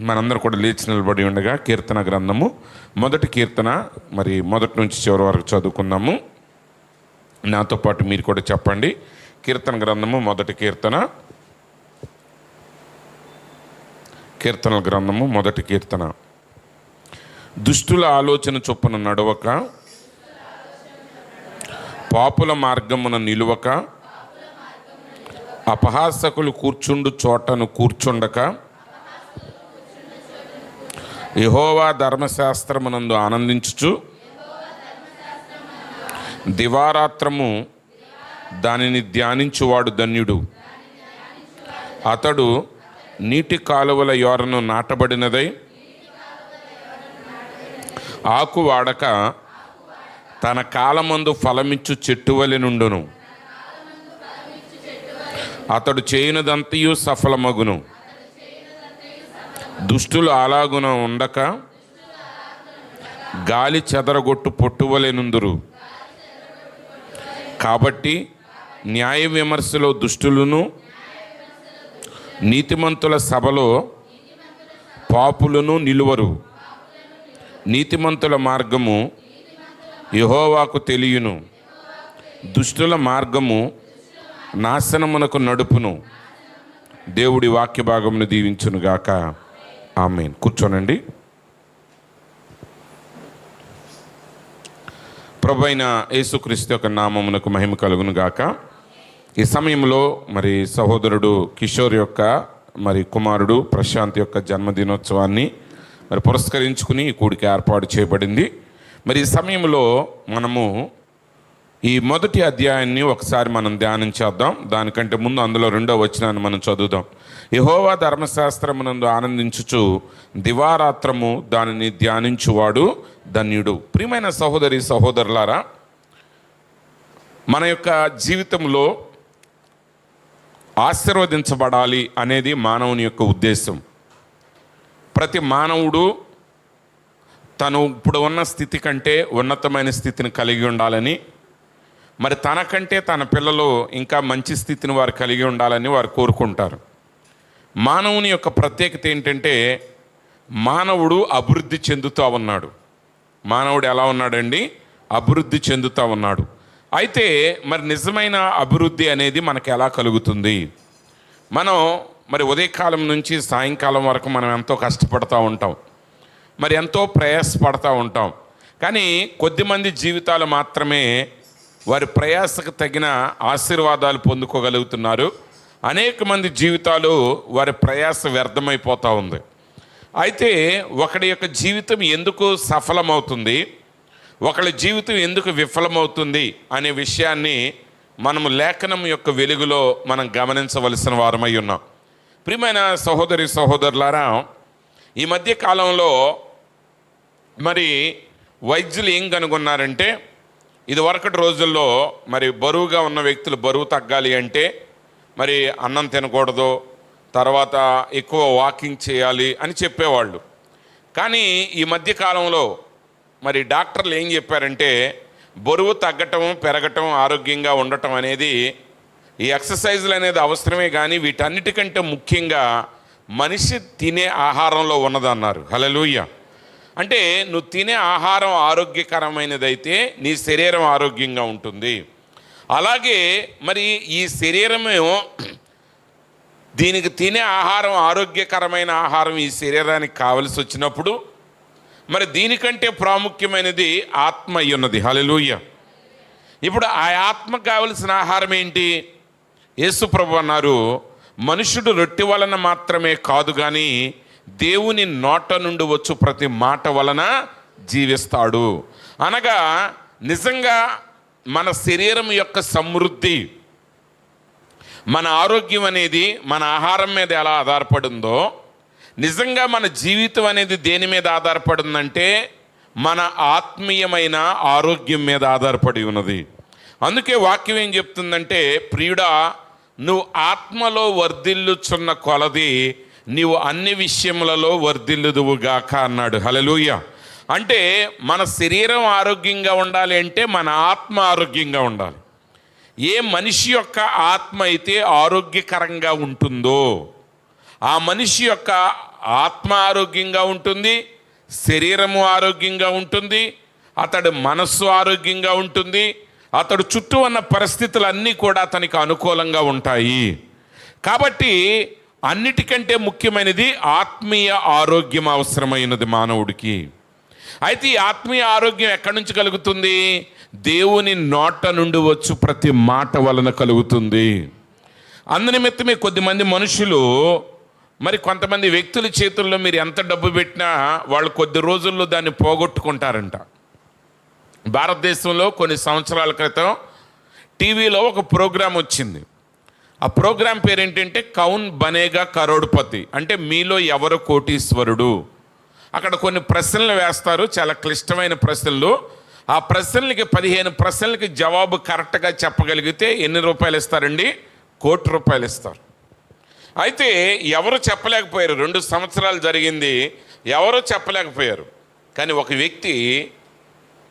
మనందరూ కూడా లేచి నిలబడి ఉండగా కీర్తన గ్రంథము మొదటి కీర్తన మరి మొదటి నుంచి చివరి వరకు చదువుకుందాము. నాతో పాటు మీరు కూడా చెప్పండి. కీర్తన గ్రంథము మొదటి కీర్తనల గ్రంథము మొదటి కీర్తన. దుష్టుల ఆలోచన చొప్పున నడవక, పాపుల మార్గమున నిలువక, అపహాసకులు కూర్చుండు చోటను కూర్చుండక, యెహోవా ధర్మశాస్త్రమునందు ఆనందించుచు దివారాత్రము దానిని ధ్యానించువాడు ధన్యుడు. అతడు నీటి కాలువల యోరను నాటబడినదై ఆకు వాడక తన కాలమందు ఫలమిచ్చు చెట్టు వలె నుండును. అతడు చేయునదంతయు సఫలమగును. దుష్టులు అలాగున ఉండక గాలి చెదరగొట్టు పొట్టువలె నుందురు. కాబట్టి న్యాయ విమర్శలో దుష్టులను, నీతిమంతుల సభలో పాపులను నిలువరు. నీతిమంతుల మార్గము యెహోవాకు తెలియను, దుష్టుల మార్గము నాశనమునకు నడుపును. దేవుడి వాక్య భాగమును దీవించునుగాక. ఆమేన్. కూర్చోనండి. ప్రభువైన యేసుక్రీస్తు యొక్క నామమునకు మహిమ కలుగును గాక. ఈ సమయంలో మరి సహోదరుడు కిషోర్ యొక్క మరి కుమారుడు ప్రశాంత్ యొక్క జన్మదినోత్సవాన్ని మరి పురస్కరించుకుని ఈ కూడిక ఏర్పాటు చేయబడింది. మరి ఈ సమయంలో మనము ఈ మొదటి అధ్యాయాన్ని ఒకసారి మనం ధ్యానం చేద్దాం. దానికంటే ముందు అందులో 2వ వచనాన్ని మనం చదువుదాం. యెహోవా ధర్మశాస్త్రమునందు ఆనందించుచు దివారాత్రము దానిని ధ్యానించువాడు ధన్యుడు. ప్రియమైన సహోదరి సహోదరులారా, మన యొక్క జీవితంలో ఆశీర్వదించబడాలి అనేది మానవుని యొక్క ఉద్దేశం. ప్రతి మానవుడు తను ఇప్పుడు ఉన్న స్థితి కంటే ఉన్నతమైన స్థితిని కలిగి ఉండాలని, మరి తనకంటే తన పిల్లలు ఇంకా మంచి స్థితిని వారు కలిగి ఉండాలని వారు కోరుకుంటారు. మానవుని యొక్క ప్రత్యేకత ఏంటంటే మానవుడు అభివృద్ధి చెందుతూ ఉన్నాడు. మానవుడు ఎలా ఉన్నాడండి? అభివృద్ధి చెందుతూ ఉన్నాడు. అయితే మరి నిజమైన అభివృద్ధి అనేది మనకు ఎలా కలుగుతుంది? మనం మరి ఉదయకాలం నుంచి సాయంకాలం వరకు మనం ఎంతో కష్టపడుతూ ఉంటాం, మరి ఎంతో ప్రయాసపడుతూ ఉంటాం. కానీ కొద్దిమంది జీవితాలు మాత్రమే వారి ప్రయాసకు తగిన ఆశీర్వాదాలు పొందుకోగలుగుతున్నారు. అనేక మంది జీవితాలు వారి ప్రయాస వ్యర్థమైపోతూ ఉంది. అయితే ఒకడి యొక్క జీవితం ఎందుకు సఫలమవుతుంది, ఒకళ్ళ జీవితం ఎందుకు విఫలమవుతుంది అనే విషయాన్ని మనము లేఖనం యొక్క వెలుగులో మనం గమనించవలసిన వారమై ఉన్నాం. ప్రియమైన సహోదరి సహోదరులారా, ఈ మధ్య కాలంలో మరి వైద్యులు ఏం కనుగొన్నారంటే, ఇది వరకటి రోజుల్లో మరి బరువుగా ఉన్న వ్యక్తులు బరువు తగ్గాలి అంటే మరి అన్నం తినకూడదు, తర్వాత ఎక్కువ వాకింగ్ చేయాలి అని చెప్పేవాళ్ళు. కానీ ఈ మధ్య కాలంలో మరి డాక్టర్లు ఏం చెప్పారంటే, బరువు తగ్గటం పెరగటం ఆరోగ్యంగా ఉండటం అనేది, ఈ ఎక్సర్సైజులు అనేది అవసరమే, కానీ వీటన్నిటికంటే ముఖ్యంగా మనిషి తినే ఆహారంలో ఉన్నదన్నారు. హల్లెలూయా. అంటే నువ్వు తినే ఆహారం ఆరోగ్యకరమైనదైతే నీ శరీరం ఆరోగ్యంగా ఉంటుంది. అలాగే మరి ఈ శరీరమే దీనికి తినే ఆహారం ఆరోగ్యకరమైన ఆహారం ఈ శరీరానికి కావలసి వచ్చినప్పుడు మరి దీనికంటే ప్రాముఖ్యమైనది ఆత్మ అయి ఉన్నది. హల్లెలూయా. ఇప్పుడు ఆ ఆత్మకు కావలసిన ఆహారం ఏంటి? యేసు ప్రభువు అన్నారు, మనుషుడు రొట్టె వలన మాత్రమే కాదు కానీ దేవుని నోట నుండి వచ్చు ప్రతి మాట వలన జీవిస్తాడు. అనగా నిజంగా మన శరీరం యొక్క సమృద్ధి, మన ఆరోగ్యం అనేది మన ఆహారం మీద ఎలా ఆధారపడిందో, నిజంగా మన జీవితం అనేది దేని మీద ఆధారపడిందంటే మన ఆత్మీయమైన ఆరోగ్యం మీద ఆధారపడి ఉన్నది. అందుకే వాక్యం ఏం చెప్తుందంటే, ప్రియుడా నువ్వు ఆత్మలో వర్ధిల్లుచున్న కొలది నీవు అన్ని విషయములలో వర్ధిల్లుదువుగాక అన్నాడు. హల్లెలూయా. అంటే మన శరీరం ఆరోగ్యంగా ఉండాలి అంటే మన ఆత్మ ఆరోగ్యంగా ఉండాలి. ఏ మనిషి యొక్క ఆత్మ అయితే ఆరోగ్యకరంగా ఉంటుందో ఆ మనిషి యొక్క ఆత్మ ఆరోగ్యంగా ఉంటుంది, శరీరము ఆరోగ్యంగా ఉంటుంది, అతడి మనస్సు ఆరోగ్యంగా ఉంటుంది, అతడు చుట్టూ ఉన్న పరిస్థితులన్నీ కూడా అతనికి అనుకూలంగా ఉంటాయి. కాబట్టి అన్నిటికంటే ముఖ్యమైనది ఆత్మీయ ఆరోగ్యం అవసరమైనది మానవుడికి. అయితే ఈ ఆత్మీయ ఆరోగ్యం ఎక్కడి నుంచి కలుగుతుంది? దేవుని నోట నుండి వచ్చు ప్రతి మాట వలన కలుగుతుంది. అందునిమిత్తమే కొద్దిమంది మనుషులు, మరి కొంతమంది వ్యక్తుల చేతుల్లో మీరు ఎంత డబ్బు పెట్టినా వాళ్ళు కొద్ది రోజుల్లో దాన్ని పోగొట్టుకుంటారంట. భారతదేశంలో కొన్ని సంవత్సరాల క్రితం టీవీలో ఒక ప్రోగ్రాం వచ్చింది. ఆ ప్రోగ్రాం పేరేంటంటే కౌన్ బనేగా కరోడ్పతి, అంటే మీలో ఎవరు కోటీశ్వరుడు. అక్కడ కొన్ని ప్రశ్నలు వేస్తారు, చాలా క్లిష్టమైన ప్రశ్నలు. ఆ ప్రశ్నలకి 15 ప్రశ్నలకి జవాబు కరెక్ట్గా చెప్పగలిగితే ఎన్ని రూపాయలు ఇస్తారండి? ₹1,00,00,000 ఇస్తారు. అయితే ఎవరు చెప్పలేకపోయారు. 2 సంవత్సరాలు జరిగింది, ఎవరు చెప్పలేకపోయారు. కానీ ఒక వ్యక్తి,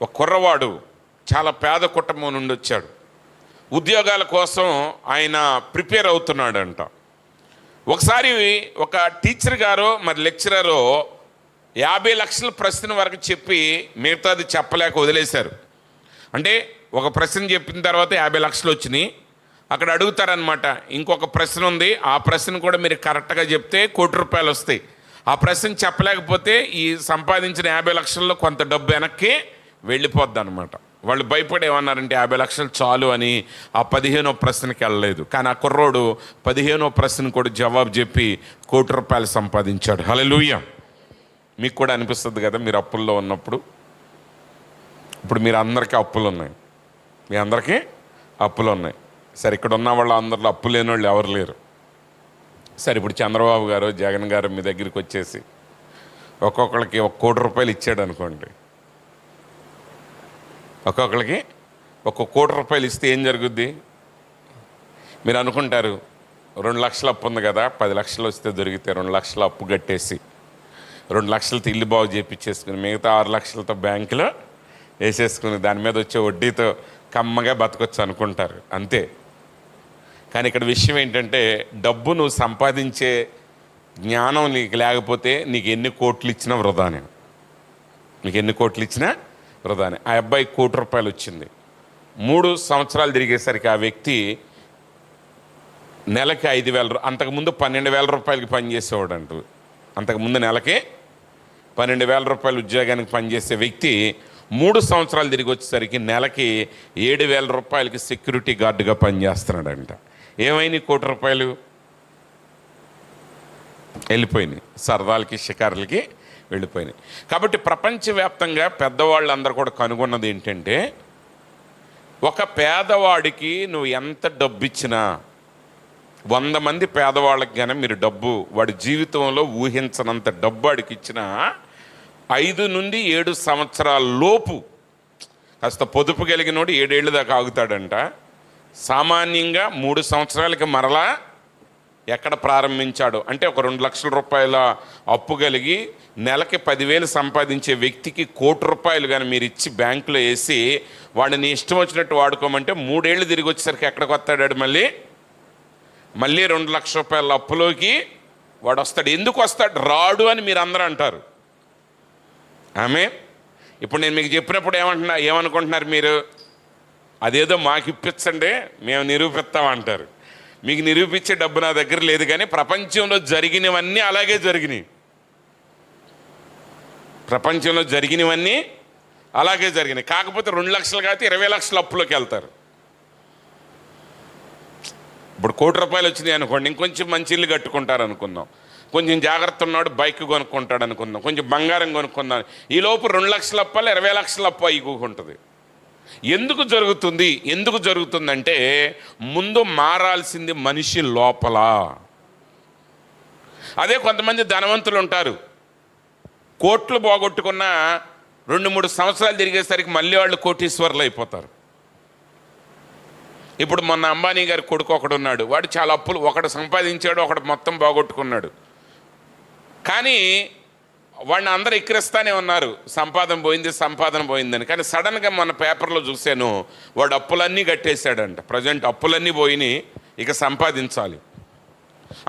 ఒక కుర్రవాడు, చాలా పేద కుటుంబం నుండి వచ్చాడు. ఉద్యోగాల కోసం ఆయన ప్రిపేర్ అవుతున్నాడంట. ఒకసారి ఒక టీచర్ గారో మరి లెక్చరరో 50 లక్షల ప్రశ్న వరకు చెప్పి మిగతాది చెప్పలేక వదిలేశారు. అంటే ఒక ప్రశ్న చెప్పిన తర్వాత 50 లక్షలు వచ్చినాయి. అక్కడ అడుగుతారనమాట, ఇంకొక ప్రశ్న ఉంది, ఆ ప్రశ్న కూడా మీరు కరెక్ట్గా చెప్తే ₹1,00,00,000 వస్తాయి. ఆ ప్రశ్న చెప్పలేకపోతే ఈ సంపాదించిన 50 లక్షల్లో కొంత డబ్బు వెనక్కి వెళ్ళిపోద్ది అనమాట. వాళ్ళు భయపడి ఏమన్నారంటే 50 లక్షలు చాలు అని ఆ 15వ ప్రశ్నకి వెళ్ళలేదు. కానీ ఆ కుర్రోడు 15వ ప్రశ్న కూడా జవాబు చెప్పి ₹1,00,00,000 సంపాదించాడు. హల్లెలూయా. మీకు కూడా అనిపిస్తుంది కదా, మీరు అప్పుల్లో ఉన్నప్పుడు. ఇప్పుడు మీరు అందరికీ అప్పులు ఉన్నాయి, మీ అందరికీ అప్పులు ఉన్నాయి. సరే, ఇక్కడ ఉన్న వాళ్ళు అందరిలో అప్పు లేని వాళ్ళు ఎవరు లేరు. సరే, ఇప్పుడు చంద్రబాబు గారు, జగన్ గారు మీ దగ్గరికి వచ్చేసి ఒక్కొక్కరికి ₹1,00,00,000 ఇచ్చాడు అనుకోండి. ఒక్కొక్కరికి ₹1,00,00,000 ఇస్తే ఏం జరుగుద్ది? మీరు అనుకుంటారు 2 లక్షల అప్పు ఉంది కదా, 10 లక్షలు వస్తే దొరికితే 2 లక్షల అప్పు కట్టేసి 2 లక్షలతో ఇల్లు బాగు చేయించేసుకుని మిగతా 6 లక్షలతో బ్యాంకులో వేసేసుకుని దాని మీద వచ్చే వడ్డీతో కమ్మగా బతకొచ్చు అనుకుంటారు, అంతే. కానీ ఇక్కడ విషయం ఏంటంటే, డబ్బు నువ్వు సంపాదించే జ్ఞానం నీకు లేకపోతే నీకు ఎన్ని కోట్లు ఇచ్చినా వృధానే. నీకు ఎన్ని కోట్లు ఇచ్చినా వృధానే. ఆ అబ్బాయి ₹1,00,00,000 వచ్చింది. 3 సంవత్సరాలు తిరిగేసరికి ఆ వ్యక్తి నెలకి 5,000, అంతకుముందు ₹12,000 పనిచేసేవాడు అంటూ. అంతకుముందు నెలకి ₹12,000 ఉద్యోగానికి పనిచేసే వ్యక్తి 3 సంవత్సరాలు తిరిగి వచ్చేసరికి నెలకి ₹7,000 సెక్యూరిటీ గార్డుగా పనిచేస్తున్నాడంట. ఏమైంది? ₹1,00,00,000 వెళ్ళిపోయినాయి, సరదాలకి షికారులకి వెళ్ళిపోయినాయి. కాబట్టి ప్రపంచవ్యాప్తంగా పెద్దవాళ్ళందరూ కూడా కనుగొన్నది ఏంటంటే, ఒక పేదవాడికి నువ్వు ఎంత డబ్బు ఇచ్చినా, 100 మంది పేదవాళ్ళకి కానీ మీరు డబ్బు, వాడి జీవితంలో ఊహించనంత డబ్బు వాడికి ఇచ్చినా 5 నుండి 7 సంవత్సరాల లోపు కాస్త పొదుపు కలిగినోడు 7 ఏళ్ళు దాకా ఆగుతాడంట. సామాన్యంగా 3 సంవత్సరాలకి మరలా ఎక్కడ ప్రారంభించాడు అంటే, ఒక ₹2,00,000 అప్పు కలిగి నెలకి 10,000 సంపాదించే వ్యక్తికి ₹1,00,00,000 కానీ మీరు ఇచ్చి బ్యాంకులో వేసి వాడిని ఇష్టం వచ్చినట్టు వాడుకోమంటే 3 ఏళ్ళు తిరిగి వచ్చేసరికి ఎక్కడికి వస్తాడు? మళ్ళీ ₹2,00,000 అప్పులోకి వాడు వస్తాడు. ఎందుకు వస్తాడు? రాడు అని మీరు అందరూ అంటారు. ఆమె ఇప్పుడు నేను మీకు చెప్పినప్పుడు ఏమనుకుంటున్నారు మీరు? అదేదో మాకు ఇప్పించండి, మేము నిరూపిస్తామంటారు. మీకు నిరూపించే డబ్బు నా దగ్గర లేదు. కానీ ప్రపంచంలో జరిగినవన్నీ అలాగే జరిగినాయి. ప్రపంచంలో జరిగినవన్నీ అలాగే జరిగినాయి. కాకపోతే 2 లక్షలు కాకపోతే 20 లక్షల అప్పులోకి వెళ్తారు. ఇప్పుడు ₹1,00,00,000 వచ్చినాయి అనుకోండి, ఇంకొంచెం మంచి ఇల్లు కట్టుకుంటారు అనుకుందాం. కొంచెం జాగ్రత్త ఉన్నాడు, బైక్ కొనుక్కుంటాడు అనుకుందాం, కొంచెం బంగారం కొనుక్కుందాం. ఈ లోపు 2 లక్షల అప్పాలి, 20 లక్షల అప్పు అయిపోకుంటుంది. ఎందుకు జరుగుతుందంటే, ముందు మారాల్సింది మనిషి లోపల. అదే కొంతమంది ధనవంతులు ఉంటారు, కోట్లు పోగొట్టుకున్న 2-3 సంవత్సరాలు తిరిగేసరికి మళ్ళీ వాళ్ళు కోటీశ్వరులు అయిపోతారు. ఇప్పుడు మొన్న అంబానీ గారి కొడుకు ఒకడు ఉన్నాడు, వాడు చాలా అప్పులు, ఒకడు సంపాదించాడు, ఒకడు మొత్తం బాగొట్టుకున్నాడు. కానీ వాడిని అందరూ ఎక్కిరిస్తానే ఉన్నారు, సంపాదన పోయిందని. కానీ సడన్గా మన పేపర్లో చూశాను, వాడు అప్పులన్నీ కట్టేశాడంట. ప్రజెంట్ అప్పులన్నీ పోయినాయి, ఇక సంపాదించాలి.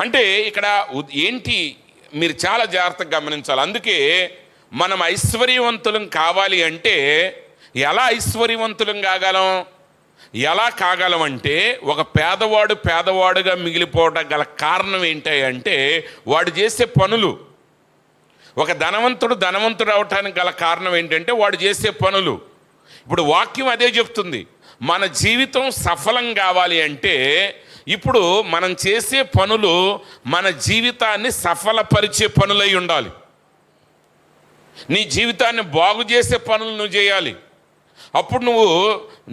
అంటే ఇక్కడ ఏంటి, మీరు చాలా జాగ్రత్తగా గమనించాలి. అందుకే మనం ఐశ్వర్యవంతులం కావాలి అంటే ఎలా ఐశ్వర్యవంతులం కాగలం, ఎలా కాగలం అంటే ఒక పేదవాడుగా మిగిలిపోవడం గల కారణం ఏంటి అంటే వాడు చేసే పనులు. ఒక ధనవంతుడు అవటానికి గల కారణం ఏంటంటే వాడు చేసే పనులు. ఇప్పుడు వాక్యం అదే చెప్తుంది. మన జీవితం సఫలం కావాలి అంటే ఇప్పుడు మనం చేసే పనులు మన జీవితాన్ని సఫలపరిచే పనులై ఉండాలి. నీ జీవితాన్ని బాగు చేసే పనులు నువ్వు చేయాలి. అప్పుడు నువ్వు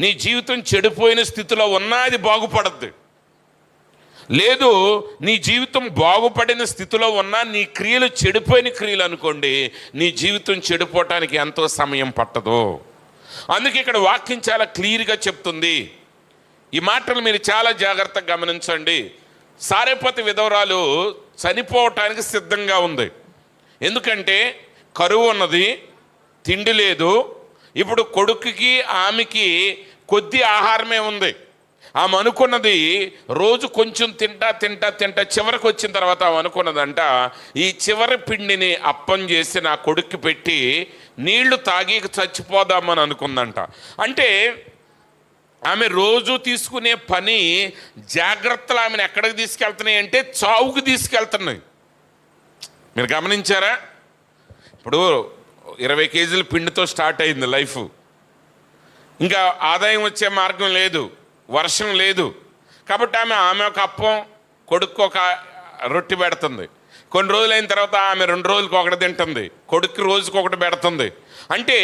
నీ జీవితం చెడిపోయిన స్థితిలో ఉన్నా అది బాగుపడద్దు. లేదు, నీ జీవితం బాగుపడిన స్థితిలో ఉన్నా నీ క్రియలు చెడిపోయిన క్రియలు అనుకోండి, నీ జీవితం చెడిపోవటానికి ఎంతో సమయం పట్టదు. అందుకే ఇక్కడ వాక్యం చాలా క్లియర్గా చెప్తుంది. ఈ మాటలు మీరు చాలా జాగ్రత్తగా గమనించండి. సారెపతి విధవరాలు చనిపోవటానికి సిద్ధంగా ఉంది. ఎందుకంటే కరువు ఉన్నది, తిండి లేదు. ఇప్పుడు కొడుకుకి ఆమెకి కొద్ది ఆహారమే ఉంది. ఆమె అనుకున్నది రోజు కొంచెం తింటా చివరికి వచ్చిన తర్వాత ఆమె అనుకున్నదంట, ఈ చివరి పిండిని అప్పం చేసి నా కొడుక్కి పెట్టి నీళ్లు తాగి చచ్చిపోదామని అనుకుందంట. అంటే ఆమె రోజు తీసుకునే పని జాగ్రత్తలు ఆమెను ఎక్కడికి తీసుకెళ్తున్నాయి అంటే చావుకు తీసుకెళ్తున్నాయి. మీరు గమనించారా? ఇప్పుడు 20 కేజీల పిండితో స్టార్ట్ అయింది లైఫ్. ఇంకా ఆదాయం వచ్చే మార్గం లేదు, వర్షం లేదు. కాబట్టి ఆమె ఒక అప్పం, కొడుకు ఒక రొట్టె పెడుతుంది. కొన్ని రోజులైన తర్వాత ఆమె 2 రోజులకు ఒకటి తింటుంది, కొడుక్కి రోజుకి ఒకటి పెడుతుంది. అంటే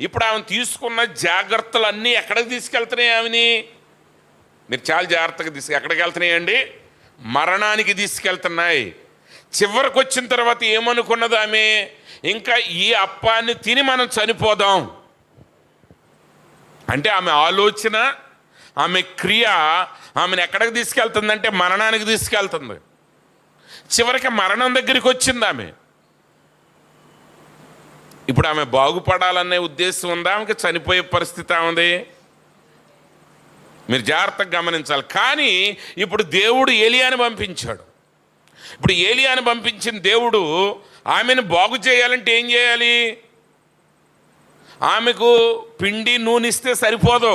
ఇప్పుడు ఆమె తీసుకున్న జాగ్రత్తలన్నీ ఎక్కడికి తీసుకెళ్తున్నాయి? ఆమెని మీరు చాలా జాగ్రత్తగా ఎక్కడికి వెళ్తున్నాయండి? మరణానికి తీసుకెళ్తున్నాయి. చివరికి వచ్చిన తర్వాత ఏమనుకున్నది ఆమె? ఇంకా ఈ అప్పాన్ని తిని మనం చనిపోదాం. అంటే ఆమె ఆలోచన, ఆమె క్రియ ఆమెను ఎక్కడికి తీసుకెళ్తుందంటే మరణానికి తీసుకెళ్తుంది. చివరికి మరణం దగ్గరికి వచ్చింది ఆమె. ఇప్పుడు ఆమె బాగుపడాలనే ఉద్దేశం ఉందా? ఆమెకి చనిపోయే పరిస్థితి ఉంది. మీరు జాగ్రత్తగా గమనించాలి. కానీ ఇప్పుడు దేవుడు ఏలియాని పంపించాడు. ఇప్పుడు ఏలియాని పంపించిన దేవుడు ఆమెను బాగు చేయాలంటే ఏం చేయాలి? ఆమెకు పిండి నూనె ఇస్తే సరిపోదు.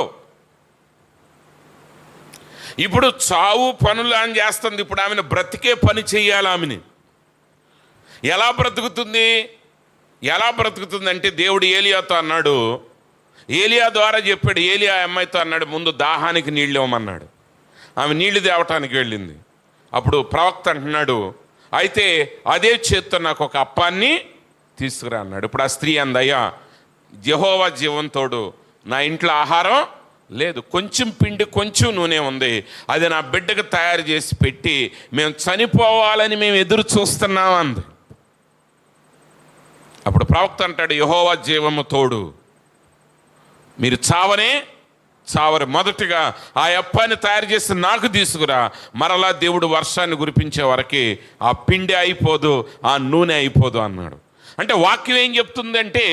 ఇప్పుడు చావు పనులు ఆమె చేస్తుంది. ఇప్పుడు ఆమెను బ్రతికే పని చేయాలి. ఆమెని ఎలా బ్రతుకుతుంది అంటే దేవుడు ఏలియాతో అన్నాడు, ఏలియా ద్వారా చెప్పాడు. ఏలియా అమ్మాయితో అన్నాడు, ముందు దాహానికి నీళ్ళు ఇవ్వమన్నాడు. ఆమె నీళ్లు తేవటానికి వెళ్ళింది. అప్పుడు ప్రవక్త అంటున్నాడు, అయితే అదే చేత్తో నాకు ఒక అప్పాన్ని తీసుకురా అన్నాడు. ఇప్పుడు ఆ స్త్రీ అందయ్యా, యెహోవా జీవంతోడు, నా ఇంట్లో ఆహారం లేదు, కొంచెం పిండి కొంచెం నూనె ఉంది, అది నా బిడ్డకు తయారు చేసి పెట్టి మేము చనిపోవాలని మేము ఎదురు చూస్తున్నాం అంది. అప్పుడు ప్రవక్త అంటాడు, యెహోవా జీవము తోడు, మీరు చావరు, మొదటిగా ఆ అప్పాన్ని తయారు చేసి నాకు తీసుకురా. మరలా దేవుడు వర్షాన్ని కురిపించే వరకు ఆ పిండి అయిపోదు, ఆ నూనె అయిపోదు అన్నాడు. అంటే వాక్యం ఏం చెప్తుందంటే,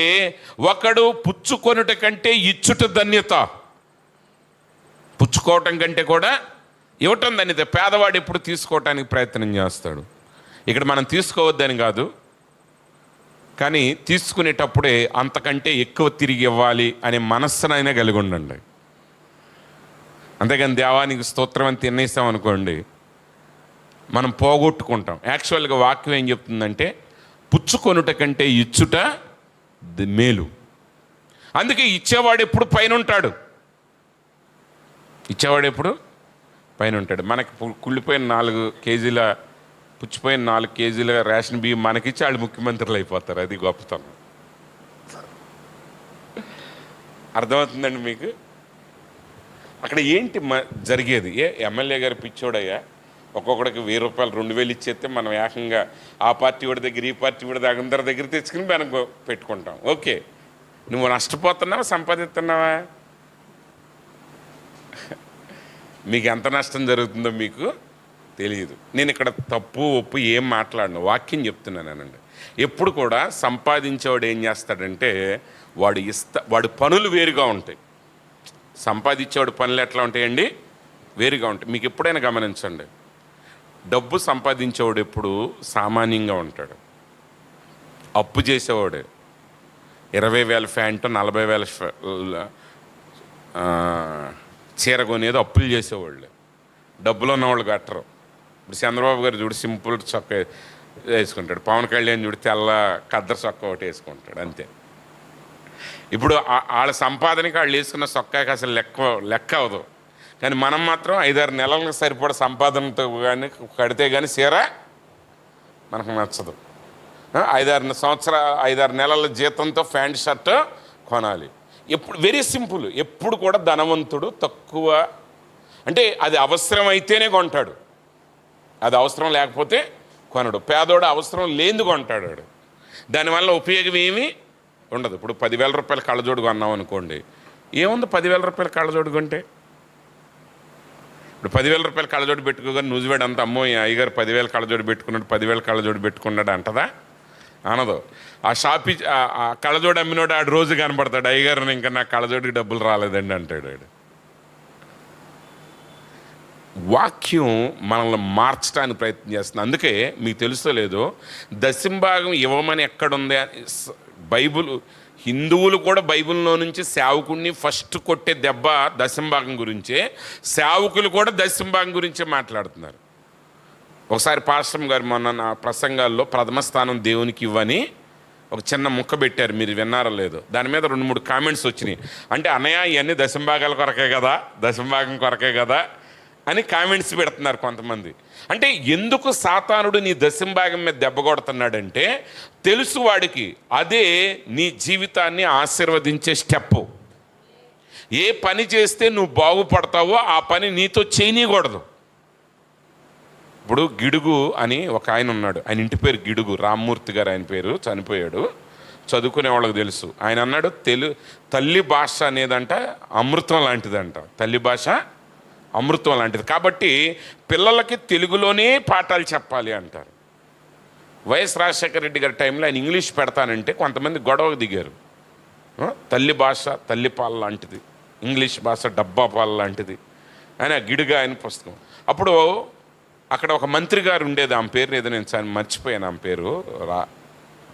ఒకడు పుచ్చుకొనుట కంటే ఇచ్చుట ధన్యత. పుచ్చుకోవటం కంటే కూడా ఇవ్వటం ధన్యత. పేదవాడు ఎప్పుడు తీసుకోవటానికి ప్రయత్నం చేస్తాడు. ఇక్కడ మనం తీసుకోవద్దని కాదు, కానీ తీసుకునేటప్పుడే అంతకంటే ఎక్కువ తిరిగి ఇవ్వాలి అనే మనస్సునైనా కలిగి ఉండండి. అంతేగాని దేవానికి స్తోత్రం అని తినేసాం అనుకోండి, మనం పోగొట్టుకుంటాం. యాక్చువల్గా వాక్యం ఏం చెప్తుందంటే, పుచ్చుకొనుట కంటే ఇచ్చుట మేలు. అందుకే ఇచ్చేవాడు ఎప్పుడు పైన ఉంటాడు. మనకి కుళ్ళిపోయిన 4 కేజీల పుచ్చిపోయిన 4 కేజీల రేషన్ బియ్యం మనకిచ్చి వాళ్ళు ముఖ్యమంత్రులు అయిపోతారు. అది గొప్పతనం. అర్థమవుతుందండి మీకు? అక్కడ ఏంటి జరిగేది? ఎమ్మెల్యే గారు పిచ్చోడయ్యా, ఒక్కొక్కడికి 1000 రూపాయలు 2000 ఇచ్చేస్తే మనం ఏకంగా ఆ పార్టీ వాడి దగ్గర ఈ పార్టీ వాడి దగ్గర అందరి దగ్గర తెచ్చుకుని మనం పెట్టుకుంటాం. ఓకే, నువ్వు నష్టపోతున్నావా సంపాదిస్తున్నావా? మీకు ఎంత నష్టం జరుగుతుందో మీకు తెలియదు. నేను ఇక్కడ తప్పు ఒప్పు ఏం మాట్లాడను, వాక్యం చెప్తున్నానండి. ఎప్పుడు కూడా సంపాదించేవాడు ఏం చేస్తాడంటే వాడి పనులు వేరుగా ఉంటాయి. సంపాదించేవాడు పనులు ఎట్లా ఉంటాయండి? వేరుగా ఉంటాయి. మీకు ఎప్పుడైనా గమనించండి, డబ్బు సంపాదించేవాడు ఎప్పుడు సామాన్యంగా ఉంటాడు. అప్పు చేసేవాడు 20,000 ఫ్యాంటు 40,000 చీర కొనేది అప్పులు చేసేవాళ్ళు. డబ్బులు ఉన్నవాళ్ళు కట్టరు. ఇప్పుడు చంద్రబాబు గారు చూడు సింపుల్ చొక్కా వేసుకుంటాడు, పవన్ కళ్యాణ్ చూడు తెల్ల కద్దరు చొక్కా ఒకటి వేసుకుంటాడు, అంతే. ఇప్పుడు వాళ్ళ సంపాదనకి వాళ్ళు వేసుకున్న చొక్కాకి అసలు లెక్క అవ్వదు. కానీ మనం మాత్రం 5-6 నెలలకు సరిపడా సంపాదనతో కానీ కడితే కానీ చీర మనకు నచ్చదు. 5-6 నెలల జీతంతో ప్యాంట్ షర్ట్ కొనాలి. ఎప్పుడు వెరీ సింపుల్. ఎప్పుడు కూడా ధనవంతుడు తక్కువ, అంటే అది అవసరం అయితేనే కొంటాడు, అది అవసరం లేకపోతే కొనడు. పేదోడు అవసరం లేనిది కొంటాడు. దానివల్ల ఉపయోగం ఏమీ ఉండదు. ఇప్పుడు 10,000 రూపాయల కళ్ళజోడు కొన్నాం అనుకోండి, ఏముంది 10,000 రూపాయల కళ్ళజోడు కొంటే? ఇప్పుడు 10,000 రూపాయల కళ్ళజోడు పెట్టుకోగానే న్యూజివేడ్ అంతా అమ్మో ఈ అయ్యగారు 10,000 కళ్ళజోడు పెట్టుకున్నాడు, 10,000 కళ్ళజోడు పెట్టుకున్నాడు అంటదా? అనదు. ఆ ఆ కళ్ళజోడు అమ్మినోడు ఆడు రోజు కనపడతాడు, అయ్యగారు ఇంకా నాకు కళ్ళజోడికి డబ్బులు రాలేదండి అంటాడు. వాక్యం మనల్ని మార్చడానికి ప్రయత్నం చేస్తుంది. అందుకే మీకు తెలుసో లేదో దశంభాగం ఇవ్వమని ఎక్కడుంది బైబుల్, హిందువులు కూడా బైబిల్లో నుంచి సేవకుడిని ఫస్ట్ కొట్టే దెబ్బ దశంభాగం గురించే, సేవకులు కూడా దశంభాగం గురించే మాట్లాడుతున్నారు. ఒకసారి పాస్టర్ గారు మొన్న నా ప్రసంగాల్లో ప్రథమ స్థానం దేవునికి ఇవ్వని ఒక చిన్న ముక్క పెట్టారు, మీరు విన్నారో లేదో. దాని మీద 2-3 కామెంట్స్ వచ్చినాయి. అంటే అన్నయ్య ఇవన్నీ దశంభాగాల కొరకే కదా, దశంభాగం కొరకే కదా అని కామెంట్స్ పెడుతున్నారు కొంతమంది. అంటే ఎందుకు సాతానుడు నీ దశంభాగం మీద దెబ్బ కొడుతున్నాడంటే తెలుసు వాడికి అదే నీ జీవితాన్ని ఆశీర్వదించే స్టెప్. ఏ పని చేస్తే నువ్వు బాగుపడతావో ఆ పని నీతో చేయనీయకూడదు. ఇప్పుడు గిడుగు అని ఒక ఆయన ఉన్నాడు, ఆయన ఇంటి పేరు గిడుగు, రామ్మూర్తి గారు ఆయన పేరు, చనిపోయాడు, చదువుకునే వాళ్ళకి తెలుసు. ఆయన అన్నాడు తల్లి భాష అనేదంట అమృతం లాంటిదంట, తల్లి భాష అమృతం లాంటిది. కాబట్టి పిల్లలకి తెలుగులోనే పాఠాలు చెప్పాలి అంటారు. వైఎస్ రాజశేఖర రెడ్డి గారి టైంలో ఆయన ఇంగ్లీష్ పెడతానంటే కొంతమంది గొడవకు దిగారు. తల్లి భాష తల్లి పాల లాంటిది, ఇంగ్లీష్ భాష డబ్బా పాల లాంటిది అని గిడుగా ఆయన పుస్తకం. అప్పుడు అక్కడ ఒక మంత్రి గారు ఉండేది, ఆమె పేరు ఏదో నేను మర్చిపోయాను, ఆమె పేరు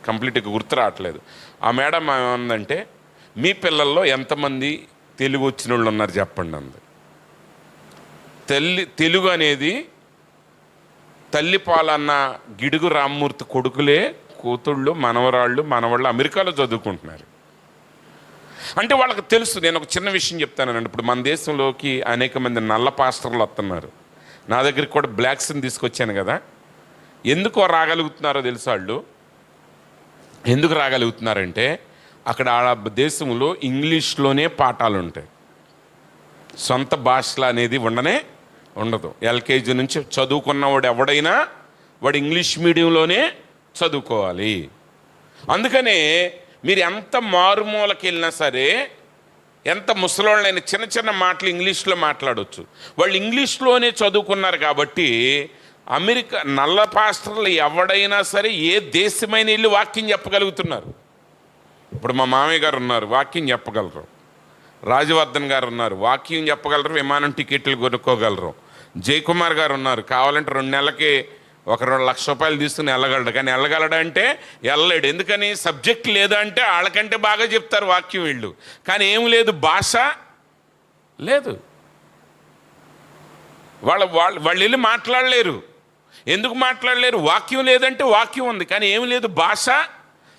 కంప్లీట్గా గుర్తు రావట్లేదు. ఆ మేడం ఏమందంటే మీ పిల్లల్లో ఎంతమంది తెలుగు వచ్చిన వాళ్ళు ఉన్నారు చెప్పండి అంది. తెలుగు అనేది తల్లిపాలన్న గిడుగు రామ్మూర్తి కొడుకులే కూతుళ్ళు మనవాళ్ళు అమెరికాలో చదువుకుంటున్నారు. అంటే వాళ్ళకి తెలుసు. నేను ఒక చిన్న విషయం చెప్తానండి. ఇప్పుడు మన దేశంలోకి అనేక మంది నల్ల పాస్టర్లు వస్తున్నారు. నా దగ్గరికి కూడా బ్లాక్స్ని తీసుకొచ్చాను కదా. ఎందుకు రాగలుగుతున్నారో తెలుసు వాళ్ళు. ఎందుకు రాగలుగుతున్నారంటే అక్కడ ఆ దేశంలో ఇంగ్లీష్లోనే పాఠాలు ఉంటాయి, సొంత భాషలు అనేది ఉండదు. ఎల్కేజీ నుంచి చదువుకున్నవాడు ఎవడైనా వాడు ఇంగ్లీష్ మీడియంలోనే చదువుకోవాలి. అందుకనే మీరు ఎంత మారుమూలకి వెళ్ళినా సరే, ఎంత ముసలోళ్ళైనా చిన్న చిన్న మాటలు ఇంగ్లీష్లో మాట్లాడవచ్చు. వాళ్ళు ఇంగ్లీష్లోనే చదువుకున్నారు కాబట్టి అమెరికా నల్ల పాస్టర్లు ఎవడైనా సరే ఏ దేశమైన వెళ్ళి వాక్యం చెప్పగలుగుతున్నారు. ఇప్పుడు మా మామయ్య గారు ఉన్నారు, వాక్యం చెప్పగలరు. రాజవర్ధన్ గారు ఉన్నారు, వాక్యం చెప్పగలరు, విమానం టికెట్లు కొనుక్కోగలరు. జయకుమార్ గారు ఉన్నారు, కావాలంటే 2 నెలలకి 1-2 లక్ష రూపాయలు తీసుకుని వెళ్ళగలడు. కానీ వెళ్ళగలడంటే వెళ్ళలేడు. ఎందుకని? సబ్జెక్ట్ లేదా అంటే వాళ్ళకంటే బాగా చెప్తారు వాక్యం వీళ్ళు, కానీ ఏం లేదు, భాష లేదు. వాళ్ళు వెళ్ళి మాట్లాడలేరు. ఎందుకు మాట్లాడలేరు? వాక్యం లేదంటే వాక్యం ఉంది కానీ ఏమి లేదు, భాష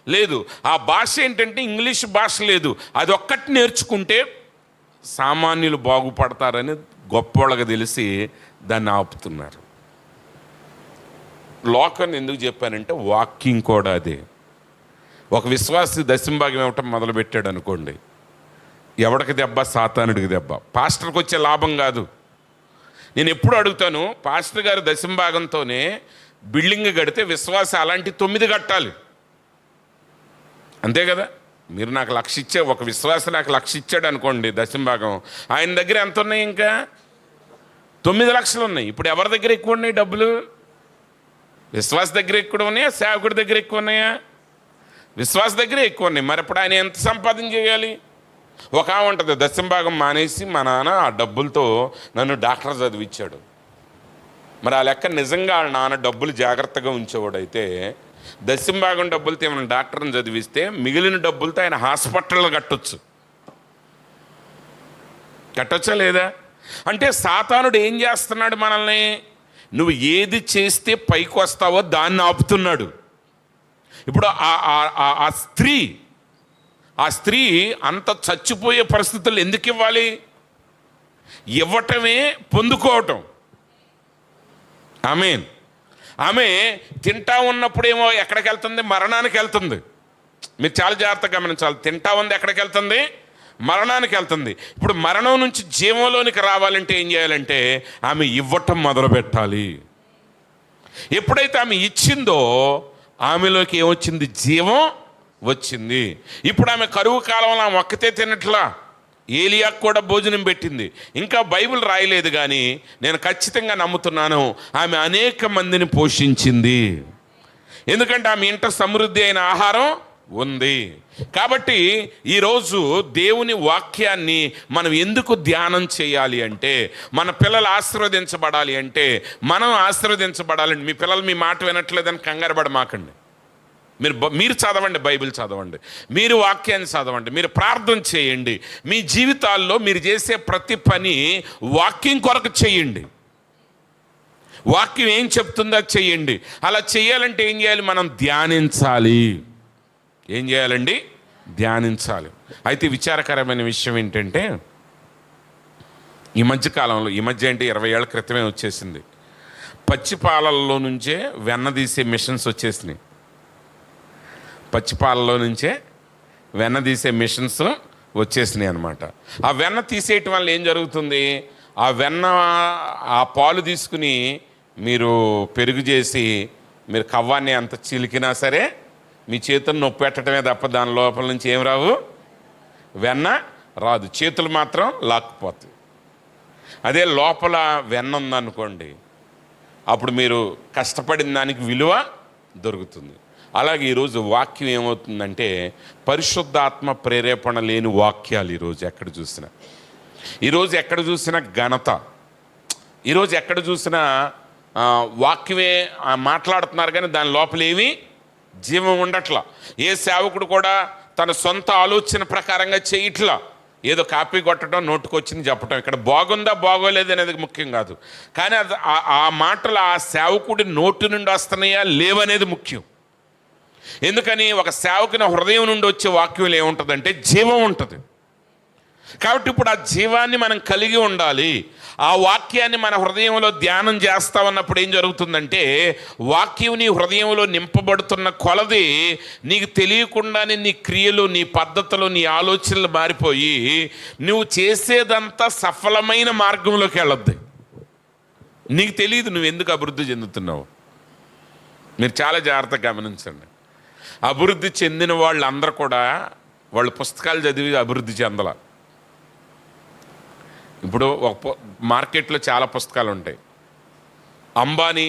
లేదు. ఆ భాష ఏంటంటే ఇంగ్లీష్ భాష లేదు. అది ఒక్కటి నేర్చుకుంటే సామాన్యులు బాగుపడతారని గొప్పవాళ్ళకి తెలిసి దాన్ని ఆపుతున్నారు. లోకాన్ని ఎందుకు చెప్పానంటే వాకింగ్ కూడా అదే. ఒక విశ్వాసి దశంభాగం ఇవ్వటం మొదలుపెట్టాడు అనుకోండి, ఎవడికి దెబ్బ? సాతానుడికి దెబ్బ. పాస్టర్కి వచ్చే లాభం కాదు. నేను ఎప్పుడు అడుగుతాను, పాస్టర్ గారు దశంభాగంతోనే బిల్డింగ్ కడితే విశ్వాసి అలాంటి 9 కట్టాలి, అంతే కదా? మీరు నాకు 1,00,000 ఇచ్చే, ఒక విశ్వాసి నాకు 1,00,000 ఇచ్చాడు అనుకోండి దశంభాగం, ఆయన దగ్గర ఎంత ఉన్నాయి? ఇంకా 9 లక్షలు ఉన్నాయి. ఇప్పుడు ఎవరి దగ్గర ఎక్కువ ఉన్నాయి డబ్బులు? విశ్వాస దగ్గర ఎక్కువ ఉన్నాయా, సేవకుడి దగ్గర ఎక్కువ ఉన్నాయా? విశ్వాస దగ్గర ఎక్కువ ఉన్నాయి. మరి ఇప్పుడు ఆయన ఎంత సంపాదన చేయాలి? ఒక ఉంటుంది, దశంభాగం మానేసి మా నాన్న ఆ డబ్బులతో నన్ను డాక్టర్ చదివించాడు. మరి ఆ లెక్క నిజంగా వాళ్ళ నాన్న డబ్బులు జాగ్రత్తగా ఉంచేవాడైతే దశంభాగం డబ్బులతో ఏమైనా డాక్టర్ని చదివిస్తే మిగిలిన డబ్బులతో ఆయన హాస్పిటల్లో కట్టొచ్చా లేదా? అంటే సాతానుడు ఏం చేస్తున్నాడు మనల్ని? నువ్వు ఏది చేస్తే పైకి వస్తావో దాన్ని ఆపుతున్నాడు. ఇప్పుడు ఆ స్త్రీ అంత చచ్చిపోయే పరిస్థితులు ఎందుకు ఇవ్వాలి? ఇవ్వటమే పొందుకోవటం. ఆమె తింటా ఉన్నప్పుడేమో ఎక్కడికి వెళ్తుంది? మరణానికి వెళ్తుంది. మీరు చాలా జాగ్రత్తగా గమనించాలి. తింటా ఉంది ఎక్కడికి వెళ్తుంది? మరణానికి వెళ్తుంది. ఇప్పుడు మరణం నుంచి జీవంలోనికి రావాలంటే ఏం చేయాలంటే ఆమె ఇవ్వటం మొదలుపెట్టాలి. ఎప్పుడైతే ఆమె ఇచ్చిందో ఆమెలోకి ఏమొచ్చింది? జీవం వచ్చింది. ఇప్పుడు ఆమె కరువు కాలంలో ఆమె ఒక్కతే తినట్లా, ఏలియాకు కూడా భోజనం పెట్టింది. ఇంకా బైబిల్ రాయలేదు కానీ నేను ఖచ్చితంగా నమ్ముతున్నాను ఆమె అనేక మందిని పోషించింది. ఎందుకంటే ఆమె ఇంట సమృద్ధి అయిన ఆహారం ఉంది. కాబట్టి ఈరోజు దేవుని వాక్యాన్ని మనం ఎందుకు ధ్యానం చేయాలి అంటే, మన పిల్లలు ఆశీర్వదించబడాలి అంటే, మనం ఆశీర్వదించబడాలండి. మీ పిల్లలు మీ మాట వినట్లేదని కంగారు పడమాకండి. మీరు చదవండి, బైబిల్ చదవండి, మీరు వాక్యాన్ని చదవండి, మీరు ప్రార్థన చేయండి. మీ జీవితాల్లో మీరు చేసే ప్రతి పని వాక్యం కొరకు చేయండి. వాక్యం ఏం చెప్తుందో చేయండి. అలా చేయాలంటే ఏం చేయాలి? మనం ధ్యానించాలి. ఏం చేయాలండి? ధ్యానించాలి. అయితే విచారకరమైన విషయం ఏంటంటే, ఈ మధ్య అంటే 20 ఏళ్ల క్రితమే వచ్చేసింది, పచ్చిపాలల్లో నుంచే వెన్న తీసే మిషన్స్ వచ్చేసినాయి. పచ్చిపాలలో నుంచే వెన్న తీసే మిషన్స్ వచ్చేసినాయి అనమాట. ఆ వెన్న తీసేయటం వల్ల ఏం జరుగుతుంది? ఆ వెన్న, ఆ పాలు తీసుకుని మీరు పెరుగు చేసి మీరు కవ్వాన్ని అంత చిలికినా సరే మీ చేతులు నొప్పి పెట్టడమే తప్ప దాని లోపల నుంచి ఏం రావు, వెన్న రాదు. చేతులు మాత్రం లాక్కుపోతాయి. అదే లోపల వెన్న ఉందనుకోండి, అప్పుడు మీరు కష్టపడిన దానికి విలువ దొరుకుతుంది. అలాగే ఈరోజు వాక్యం ఏమవుతుందంటే, పరిశుద్ధాత్మ ప్రేరేపణ లేని వాక్యాలు ఈరోజు ఎక్కడ చూసినా ఘనత, ఈరోజు ఎక్కడ చూసినా వాక్యమే మాట్లాడుతున్నారు కానీ దాని లోపల ఏమీ జీవం ఉండట్లా. ఏ సేవకుడు కూడా తన సొంత ఆలోచన ప్రకారంగా చేయట్లా. ఏదో కాపీ కొట్టడం, నోటుకొచ్చింది చెప్పటం. ఇక్కడ బాగుందా బాగోలేదు అనేది ముఖ్యం కాదు, కానీ అది ఆ మాటలు ఆ సేవకుడి నోటి నుండి వస్తున్నాయా లేవనేది ముఖ్యం. ఎందుకని? ఒక సేవకుని హృదయం నుండి వచ్చే వాక్యం ఏముంటుందంటే జీవం ఉంటుంది. కాబట్టి ఇప్పుడు ఆ జీవాన్ని మనం కలిగి ఉండాలి. ఆ వాక్యాన్ని మన హృదయంలో ధ్యానం చేస్తా ఉన్నప్పుడు ఏం జరుగుతుందంటే, వాక్యం నీ హృదయంలో నింపబడుతున్న కొలది నీకు తెలియకుండానే నీ క్రియలు, నీ పద్ధతులు, నీ ఆలోచనలు మారిపోయి నువ్వు చేసేదంతా సఫలమైన మార్గంలోకి వెళ్ళొద్ది. నీకు తెలియదు నువ్వు ఎందుకు అభివృద్ధి చెందుతున్నావు. మీరు చాలా జాగ్రత్తగా గమనించండి. అభివృద్ధి చెందిన వాళ్ళందరూ కూడా వాళ్ళు పుస్తకాలు చదివి అభివృద్ధి చెందాల. ఇప్పుడు మార్కెట్లో చాలా పుస్తకాలు ఉంటాయి. అంబానీ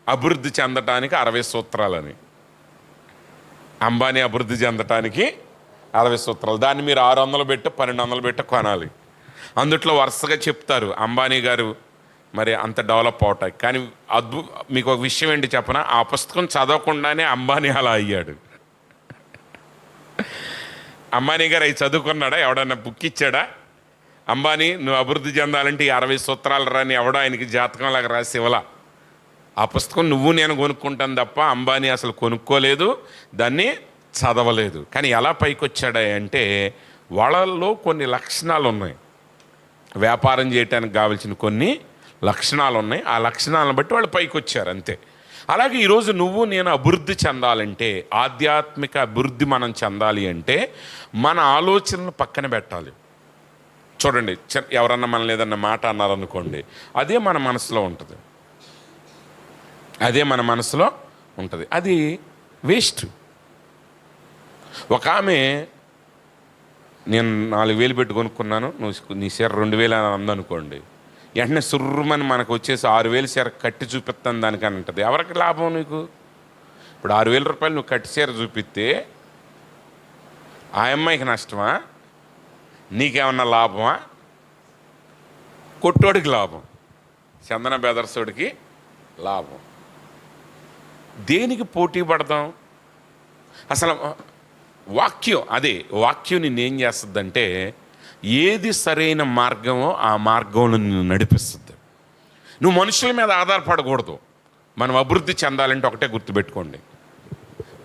అభివృద్ధి చెందటానికి 60 సూత్రాలని, అంబానీ అభివృద్ధి చెందటానికి 60 సూత్రాలు. దాన్ని మీరు 600 పెట్టి 1200 పెట్టి కొనాలి. అందుట్లో వరుసగా చెప్తారు అంబానీ గారు మరి అంత డెవలప్ అవుతాయి. కానీ మీకు ఒక విషయం ఏంటి చెప్పనా? ఆ పుస్తకం చదవకుండానే అంబానీ అలా అయ్యాడు. అంబానీ గారు అవి చదువుకున్నాడా? ఎవడన్నా బుక్ ఇచ్చాడా? అంబానీ నువ్వు అభివృద్ధి చెందాలంటే ఈ 60 సూత్రాలు రాని ఎవడో ఆయనకి జాతకంలాగా రాసి ఇవ్వాల. ఆ పుస్తకం నువ్వు నేను కొనుక్కుంటాను తప్ప అంబానీ అసలు కొనుక్కోలేదు, దాన్ని చదవలేదు. కానీ ఎలా పైకి వచ్చాడా అంటే వాళ్ళల్లో కొన్ని లక్షణాలు ఉన్నాయి. వ్యాపారం చేయటానికి కావాల్సిన కొన్ని లక్షణాలు ఉన్నాయి. ఆ లక్షణాలను బట్టి వాళ్ళు పైకి వచ్చారు, అంతే. అలాగే ఈరోజు నువ్వు నేను అభివృద్ధి చెందాలంటే, ఆధ్యాత్మిక అభివృద్ధి మనం చెందాలి అంటే మన ఆలోచనలు పక్కన పెట్టాలి. చూడండి, ఎవరన్నా మనల్ని ఏదన్నా మాట అన్నారనుకోండి, అదే మన మనసులో ఉంటుంది, అది వేస్ట్. ఒక ఆమె, నేను 4000 పెట్టి కొనుక్కున్నాను, నువ్వు నీ చీర 2000 అని అందనుకోండి, వెంటనే సుర్రమని మనకు వచ్చేసి 6000 చీర కట్టి చూపిస్తాను దానికని ఉంటుంది. ఎవరికి లాభం నీకు? ఇప్పుడు 6000 రూపాయలు నువ్వు కట్టి చీర చూపిస్తే ఆ అమ్మాయికి నష్టమా? నీకేమన్నా లాభమా? కొట్టోడికి లాభం. చందన బెదర్సోడికి లాభం. దేనికి పోటీ పడదాం? అసలు వాక్యం నిన్నేం చేస్తుందంటే ఏది సరైన మార్గమో ఆ మార్గంలో నిన్ను నడిపిస్తుంది. నువ్వు మనుషుల మీద ఆధారపడకూడదు. మనం అభివృద్ధి చెందాలంటే ఒకటే గుర్తుపెట్టుకోండి,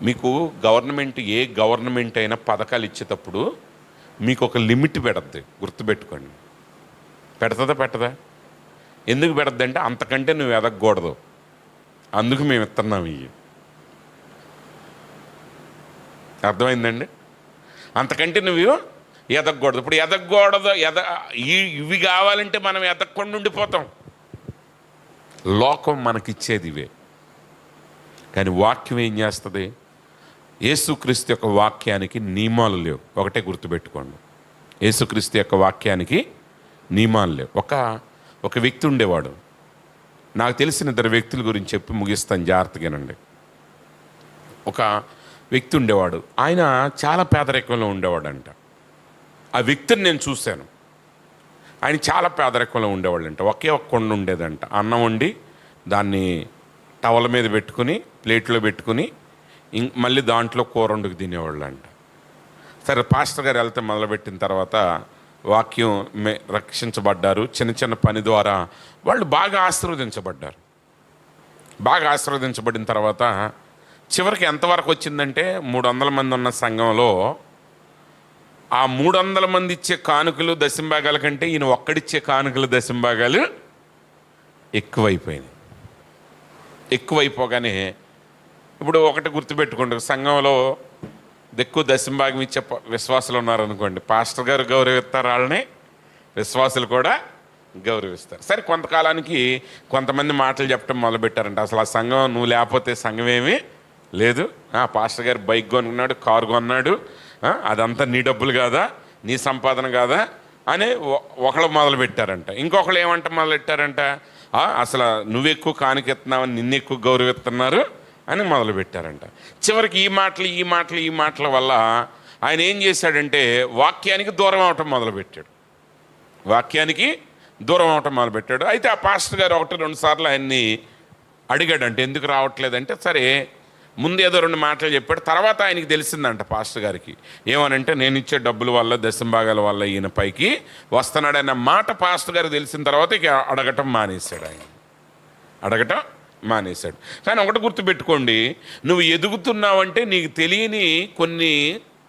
మీకు ఏ గవర్నమెంట్ అయినా పథకాలు ఇచ్చేటప్పుడు మీకు ఒక లిమిట్ పెడద్ది, గుర్తుపెట్టుకోండి. పెడతదా పెట్టదా? ఎందుకు పెడద్ది అంటే అంతకంటే నువ్వు ఎదగకూడదు, అందుకు మేము ఇస్తున్నాం. ఇవి అర్థమైందండి? అంతకంటే నువ్వు ఎదగకూడదు. ఇప్పుడు ఎదగకూడదు, ఇవి కావాలంటే మనం ఎదగకుండా ఉండిపోతాం. లోకం మనకిచ్చేది ఇవే. కానీ వాక్యం ఏం చేస్తుంది? యేసుక్రీస్తు యొక్క వాక్యానికి నియమాలు లేవు. ఒకటే గుర్తుపెట్టుకోండి, యేసుక్రీస్తు యొక్క వాక్యానికి నియమాలు లేవు. ఒక వ్యక్తి ఉండేవాడు. నాకు తెలిసిన 2 వ్యక్తుల గురించి చెప్పి ముగిస్తాను, జాగ్రత్తగానండి. ఒక వ్యక్తి ఉండేవాడు. ఆయన చాలా పేదరికంలో ఉండేవాడంట. ఆ వ్యక్తిని నేను చూశాను. ఆయన చాలా పేదరికంలో ఉండేవాళ్ళంట. ఒకే ఒక కొండ ఉండేదంట. అన్నం వండి దాన్ని టవల మీద పెట్టుకుని ప్లేట్లో పెట్టుకుని మళ్ళీ దాంట్లో కూర వండుకు తినేవాళ్ళంట. సరే, పాస్టర్ గారు వెళ్తే మొదలుపెట్టిన తర్వాత వాక్యం రక్షించబడ్డారు. చిన్న చిన్న పని ద్వారా వాళ్ళు బాగా ఆశీర్వదించబడ్డారు. బాగా ఆశీర్వదించబడిన తర్వాత చివరికి ఎంతవరకు వచ్చిందంటే 300 మంది ఉన్న సంఘంలో ఆ 300 మంది ఇచ్చే కానుకలు దశంభాగాల కంటే ఈయన ఒక్కడిచ్చే కానుకలు దశంభాగాలు ఎక్కువైపోగానే ఇప్పుడు ఒకటి గుర్తుపెట్టుకోండి, సంఘంలో ఎక్కువ దశంభాగం ఇచ్చే విశ్వాసులు ఉన్నారనుకోండి, పాస్టర్ గారు గౌరవిస్తారు, వాళ్ళని విశ్వాసులు కూడా గౌరవిస్తారు. సరే, కొంతకాలానికి కొంతమంది మాటలు చెప్పడం మొదలుపెట్టారంట. అసలు ఆ సంఘం నువ్వు లేకపోతే సంఘం ఏమీ లేదు, పాస్టర్ గారు బైక్ కొనుక్కున్నాడు, కారు కొన్నాడు, అదంతా నీ డబ్బులు కాదా, నీ సంపాదన కాదా అని ఒకళ్ళు మొదలుపెట్టారంట. ఇంకొకళ్ళు ఏమంట మొదలెట్టారంట, అసలు నువ్వు ఎక్కువ కానుకెత్తున్నావని నిన్ను ఎక్కువ గౌరవిస్తున్నారు అని మొదలుపెట్టారంట. చివరికి ఈ మాటల వల్ల ఆయన ఏం చేశాడంటే వాక్యానికి దూరం అవటం మొదలుపెట్టాడు. అయితే ఆ పాస్టర్ గారు 1-2 సార్లు ఆయన్ని అడిగాడంటే ఎందుకు రావట్లేదంటే, సరే ముందు ఏదో 2 మాటలు చెప్పాడు. తర్వాత ఆయనకి తెలిసిందంట పాస్టర్ గారికి, ఏమనంటే నేను ఇచ్చే డబ్బుల వల్ల దశంభాగాల వల్ల ఈయన పైకి వస్తున్నాడన్న మాట పాస్టర్ గారికి తెలిసిన తర్వాత ఇక అడగటం మానేశాడు. కానీ ఒకటి గుర్తుపెట్టుకోండి, నువ్వు ఎదుగుతున్నావంటే నీకు తెలియని కొన్ని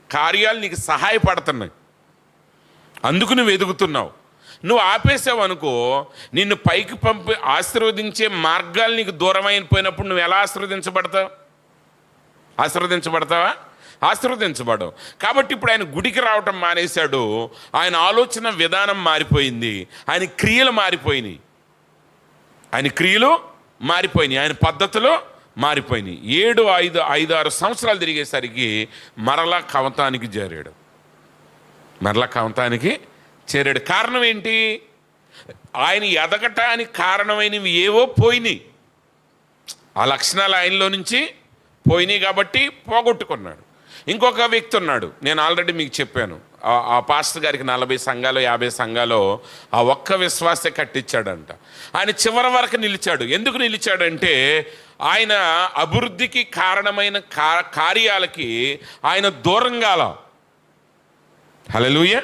కార్యాలు నీకు సహాయపడుతున్నాయి, అందుకు నువ్వు ఎదుగుతున్నావు. నువ్వు ఆపేసావు అనుకో, నిన్ను పైకి పంపి ఆశీర్వదించే మార్గాలు నీకు దూరమైపోయినప్పుడు నువ్వు ఎలా ఆశీర్వదించబడతావా? ఆశీర్వదించబడవు. కాబట్టి ఇప్పుడు ఆయన గుడికి రావటం మానేశాడు. ఆయన ఆలోచన విధానం మారిపోయింది, ఆయన క్రియలు మారిపోయినాయి, ఆయన పద్ధతులు మారిపోయినాయి. 5-6 సంవత్సరాలు తిరిగేసరికి మరలా కవతానికి చేరాడు. కారణం ఏంటి? ఆయన ఎదగటానికి కారణమైనవి ఏవో పోయినాయి, ఆ లక్షణాలు ఆయనలో నుంచి పోయినాయి కాబట్టి పోగొట్టుకున్నాడు. ఇంకొక వ్యక్తి ఉన్నాడు, నేను ఆల్రెడీ మీకు చెప్పాను, ఆ పాస్టర్ గారికి 40 సంఘాలు 50 సంఘాలు ఆ ఒక్క విశ్వాసే కట్టించాడంట. ఆయన చివరి వరకు నిలిచాడు. ఎందుకు నిలిచాడంటే ఆయన అభివృద్ధికి కారణమైన కార్యాలకి ఆయన దూరంగా హల్లెలూయా,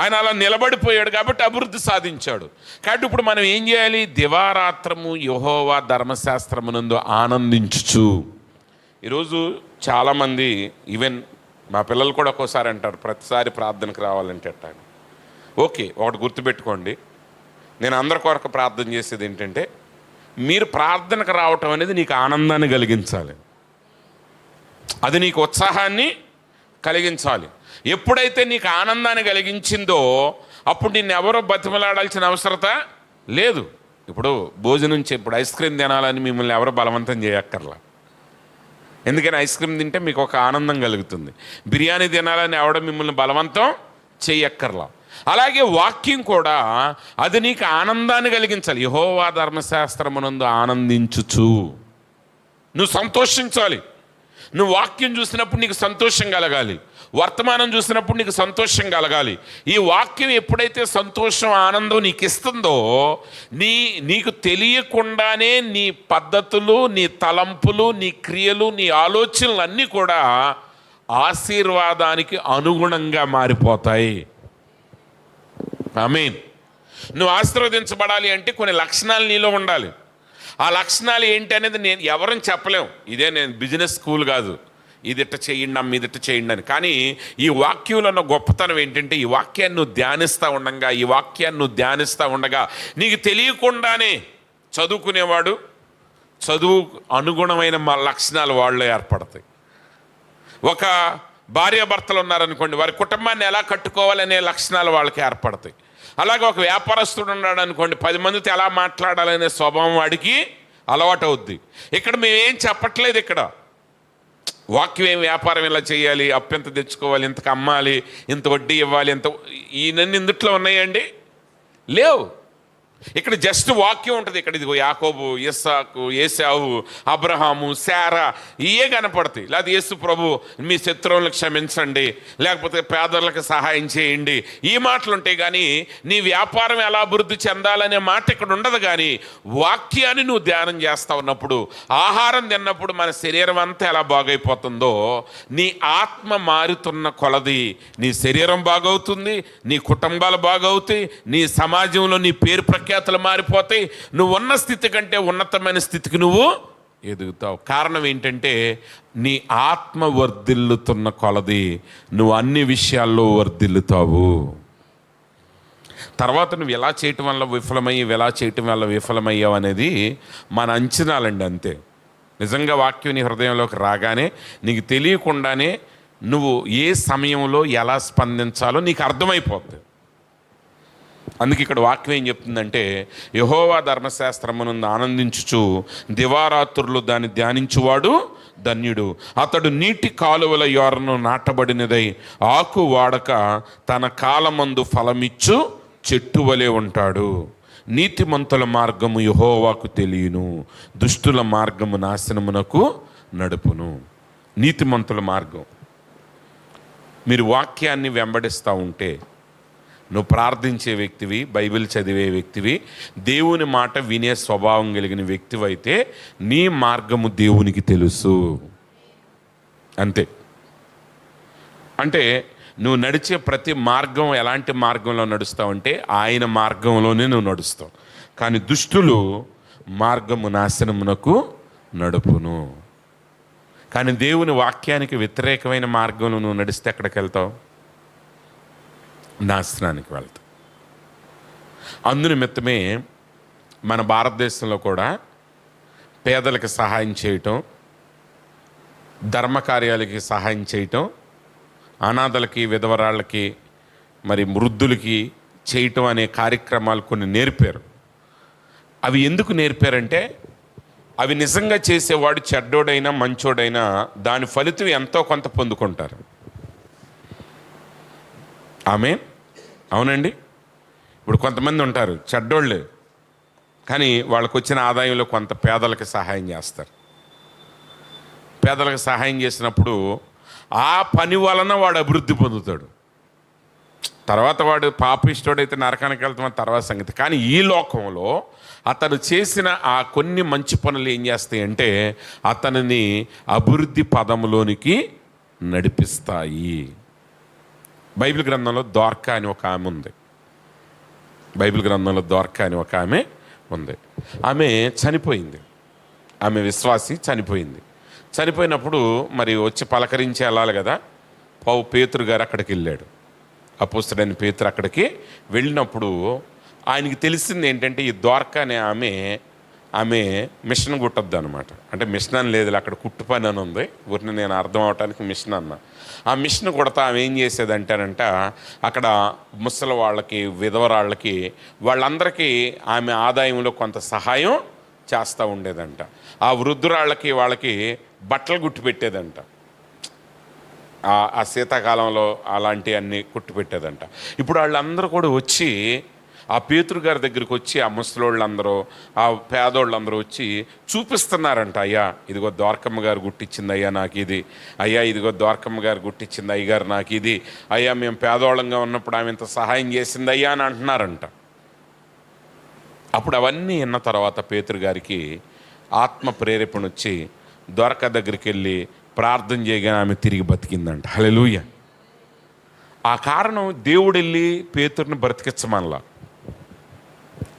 ఆయన అలా నిలబడిపోయాడు కాబట్టి అభివృద్ధి సాధించాడు. కాబట్టి ఇప్పుడు మనం ఏం చేయాలి? దివారాత్రము యెహోవా ధర్మశాస్త్రమునందు ఆనందించుచు. ఈరోజు చాలామంది, ఈవెన్ మా పిల్లలు కూడా ఒక్కోసారి అంటారు ప్రతిసారి ప్రార్థనకు రావాలంటే అంటారు. ఓకే, ఒకటి గుర్తుపెట్టుకోండి, నేను అందరి కొరకు ప్రార్థన చేసేది ఏంటంటే, మీరు ప్రార్థనకు రావటం అనేది నీకు ఆనందాన్ని కలిగించాలి, అది నీకు ఉత్సాహాన్ని కలిగించాలి. ఎప్పుడైతే నీకు ఆనందాన్ని కలిగించిందో అప్పుడు నిన్ను ఎవరో బతిమలాడాల్సిన అవసరత లేదు. ఇప్పుడు భోజనం ఇప్పుడు ఐస్ క్రీమ్ తినాలని మిమ్మల్ని ఎవరో బలవంతం చేయక్కర్లా. ఎందుకని ఐస్ క్రీమ్ తింటే మీకు ఒక ఆనందం కలుగుతుంది. బిర్యానీ తినాలని ఎవడ మిమ్మల్ని బలవంతం చేయక్కర్లా. అలాగే వాక్యం కూడా అది నీకు ఆనందాన్ని కలిగించాలి. యెహోవా ధర్మశాస్త్రమునందు ఆనందించుచు, నువ్వు సంతోషించాలి. నువ్వు వాక్యం చూసినప్పుడు నీకు సంతోషం కలగాలి, వర్తమానం చూసినప్పుడు నీకు సంతోషం కలగాలి. ఈ వాక్యం ఎప్పుడైతే సంతోషం ఆనందం నీకు ఇస్తుందో, నీకు తెలియకుండానే నీ పద్ధతులు, నీ తలంపులు, నీ క్రియలు, నీ ఆలోచనలు అన్నీ కూడా ఆశీర్వాదానికి అనుగుణంగా మారిపోతాయి. ఆమేన్. నువ్వు ఆశీర్వదించబడాలి అంటే కొన్ని లక్షణాలు నీలో ఉండాలి. ఆ లక్షణాలు ఏంటి అనేది నేను ఎవరని చెప్పలేం. నేను బిజినెస్ స్కూల్ కాదు, ఇదిట్ట చేయండి అమ్మ, ఇదిట్ట చేయండి అని. కానీ ఈ వాక్యంలో ఉన్న గొప్పతనం ఏంటంటే, ఈ వాక్యాన్ని నువ్వు ధ్యానిస్తూ ఉండగా నీకు తెలియకుండానే చదువుకునేవాడు చదువు అనుగుణమైన లక్షణాలు వాళ్ళలో ఏర్పడతాయి. ఒక భార్యాభర్తలు ఉన్నారనుకోండి, వారి కుటుంబాన్ని ఎలా కట్టుకోవాలనే లక్షణాలు వాళ్ళకి ఏర్పడతాయి. అలాగే ఒక వ్యాపారస్తుడు ఉన్నాడు అనుకోండి, 10 మందితో ఎలా మాట్లాడాలనే స్వభావం వాడికి అలవాటు అవుద్ది. ఇక్కడ మేమేం చెప్పట్లేదు, ఇక్కడ వాక్యం ఏం వ్యాపారం ఇలా చేయాలి, అప్పు ఎంత తెచ్చుకోవాలి, ఇంతకు అమ్మాలి, ఇంత వడ్డీ ఇవ్వాలి, ఈయనన్నీ ఇందుట్లో ఉన్నాయండి? లేవు. ఇక్కడ జస్ట్ వాక్యం ఉంటుంది. ఇక్కడ ఇదిగో యాకోబు, ఇస్సాకు, ఏశావు, అబ్రహాము, శారా, ఇవే కనపడతాయి. లేదా యేసు ప్రభు మీ శత్రువులను క్షమించండి, లేకపోతే పేదలకు సహాయం చేయండి, ఈ మాటలు ఉంటాయి. కానీ నీ వ్యాపారం ఎలా అభివృద్ధి చెందాలనే మాట ఇక్కడ ఉండదు. కానీ వాక్యాన్ని నువ్వు ధ్యానం చేస్తూ ఉన్నప్పుడు, ఆహారం తిన్నప్పుడు మన శరీరం అంతా ఎలా బాగైపోతుందో, నీ ఆత్మ మారుతున్న కొలది నీ శరీరం బాగవుతుంది, నీ కుటుంబాలు బాగవుతాయి, నీ సమాజంలో నీ పేరు ప్రఖ్యాతులు మారిపోతాయి. నువ్వు ఉన్న స్థితి కంటే ఉన్నతమైన స్థితికి నువ్వు ఎదుగుతావు. కారణం ఏంటంటే, నీ ఆత్మ వర్ధిల్లుతున్న కొలది నువ్వు అన్ని విషయాల్లో వర్ధిల్లుతావు. తర్వాత నువ్వు ఎలా చేయటం వల్ల విఫలమయ్యావు అనేది మన అంచనాలండి, అంతే. నిజంగా వాక్యం నీ హృదయంలోకి రాగానే నీకు తెలియకుండానే నువ్వు ఏ సమయంలో ఎలా స్పందించాలో నీకు అర్థమైపోతుంది. అందుకే ఇక్కడ వాక్యం ఏం చెప్తుందంటే, యెహోవా ధర్మశాస్త్రమునందు ఆనందించుచు దివారాత్రులు దాన్ని ధ్యానించువాడు ధన్యుడు. అతడు నీటి కాలువల యోరను నాటబడినదై ఆకు వాడక తన కాలమందు ఫలమిచ్చు చెట్టు వలె ఉంటాడు. నీతిమంతుల మార్గము యెహోవాకు తెలియను, దుష్టుల మార్గము నాశనమునకు నడుపును. నీతిమంతుల మార్గం, మీరు వాక్యాన్ని వెంబడిస్తూ ఉంటే, నువ్వు ప్రార్థించే వ్యక్తివి, బైబిల్ చదివే వ్యక్తివి, దేవుని మాట వినే స్వభావం కలిగిన వ్యక్తివి అయితే నీ మార్గము దేవునికి తెలుసు, అంతే. అంటే నువ్వు నడిచే ప్రతి మార్గం ఎలాంటి మార్గంలో నడుస్తావంటే ఆయన మార్గంలోనే నువ్వు నడుస్తావు. కానీ దుష్టులు మార్గము నాశనమునకు నడుపును. కానీ దేవుని వాక్యానికి వ్యతిరేకమైన మార్గంలో నువ్వు నడిస్తే ఎక్కడికి వెళ్తావు? నాశనానికి వెళ్తావు. అందునిమిత్తమే మన భారతదేశంలో కూడా పేదలకు సహాయం చేయటం, ధర్మకార్యాలకి సహాయం చేయటం, అనాథలకి, విధవరాళ్ళకి, మరి వృద్ధులకి చేయటం అనే కార్యక్రమాలు కొన్ని నేర్పారు. అవి ఎందుకు నేర్పారంటే, అవి నిజంగా చేసేవాడు చెడ్డోడైనా మంచోడైనా దాని ఫలితం ఎంతో కొంత పొందుకుంటారు. ఆమేన్. అవునండి. ఇప్పుడు కొంతమంది ఉంటారు చెడ్డోళ్ళు, కానీ వాళ్ళకు వచ్చిన ఆదాయంలో కొంత పేదలకు సహాయం చేస్తారు. పేదలకు సహాయం చేసినప్పుడు ఆ పని వలన వాడు అభివృద్ధి పొందుతాడు. తర్వాత వాడు పాపిష్టోడైతే నరకానికి వెళ్తాం తర్వాత సంగతి. కానీ ఈ లోకంలో అతను చేసిన ఆ కొన్ని మంచి పనులు ఏం చేస్తాయంటే అతనిని అభివృద్ధి పదంలోనికి నడిపిస్తాయి. బైబిల్ గ్రంథంలో దోర్కా అని ఒక ఆమె ఉంది. ఆమె చనిపోయింది. ఆమె విశ్వాసి చనిపోయింది. చనిపోయినప్పుడు మరి వచ్చి పలకరించి వెళ్ళాలి కదా. పేతురు గారు అక్కడికి వెళ్ళాడు. అపోస్తలుడైన పేతురు అక్కడికి వెళ్ళినప్పుడు ఆయనకి తెలిసింది ఏంటంటే, ఈ దోర్కా అనే ఆమె మిషన్ కుట్టద్దు అనమాట. అంటే మిషన్ అని లేదు, అక్కడ కుట్టు పని అని ఉంది. ఊరిని నేను అర్థం అవటానికి మిషన్ అన్న. ఆ మిషన్ కుడతా ఆమె ఏం చేసేదంటేనంట, అక్కడ ముసలి వాళ్ళకి, విధవరాళ్ళకి, వాళ్ళందరికీ ఆమె ఆదాయంలో కొంత సహాయం చేస్తూ ఉండేదంట. ఆ వృద్ధురాళ్ళకి వాళ్ళకి బట్టలు గుట్టి పెట్టేదంట. ఆ శీతాకాలంలో అలాంటి అన్ని కుట్టు పెట్టేదంట. ఇప్పుడు వాళ్ళందరూ కూడా వచ్చి ఆ పేతురు గారి దగ్గరికి వచ్చి ఆ ముసలోళ్ళందరూ, ఆ పేదోళ్ళందరూ వచ్చి చూపిస్తున్నారంట. అయ్యా ఇదిగో ద్వారకమ్మ గారు గుట్టించింది అయ్యా నాకు ఇది, అయ్యా ఇదిగో ద్వారకమ్మ గారు గుట్టించింది అయ్యగారు నాకు ఇది, అయ్యా మేము పేదోళ్ళంగా ఉన్నప్పుడు ఆమె ఇంత సహాయం చేసింది అయ్యా అని అంటున్నారంట. అప్పుడు అవన్నీ విన్న తర్వాత పేతురు గారికి ఆత్మ ప్రేరేపణ వచ్చి ద్వారక దగ్గరికి వెళ్ళి ప్రార్థన చేయగానే ఆమె తిరిగి బతికిందంట. హల్లెలూయా. ఆ కారణం దేవుడు వెళ్ళి పేతురుని బ్రతికించమనలా.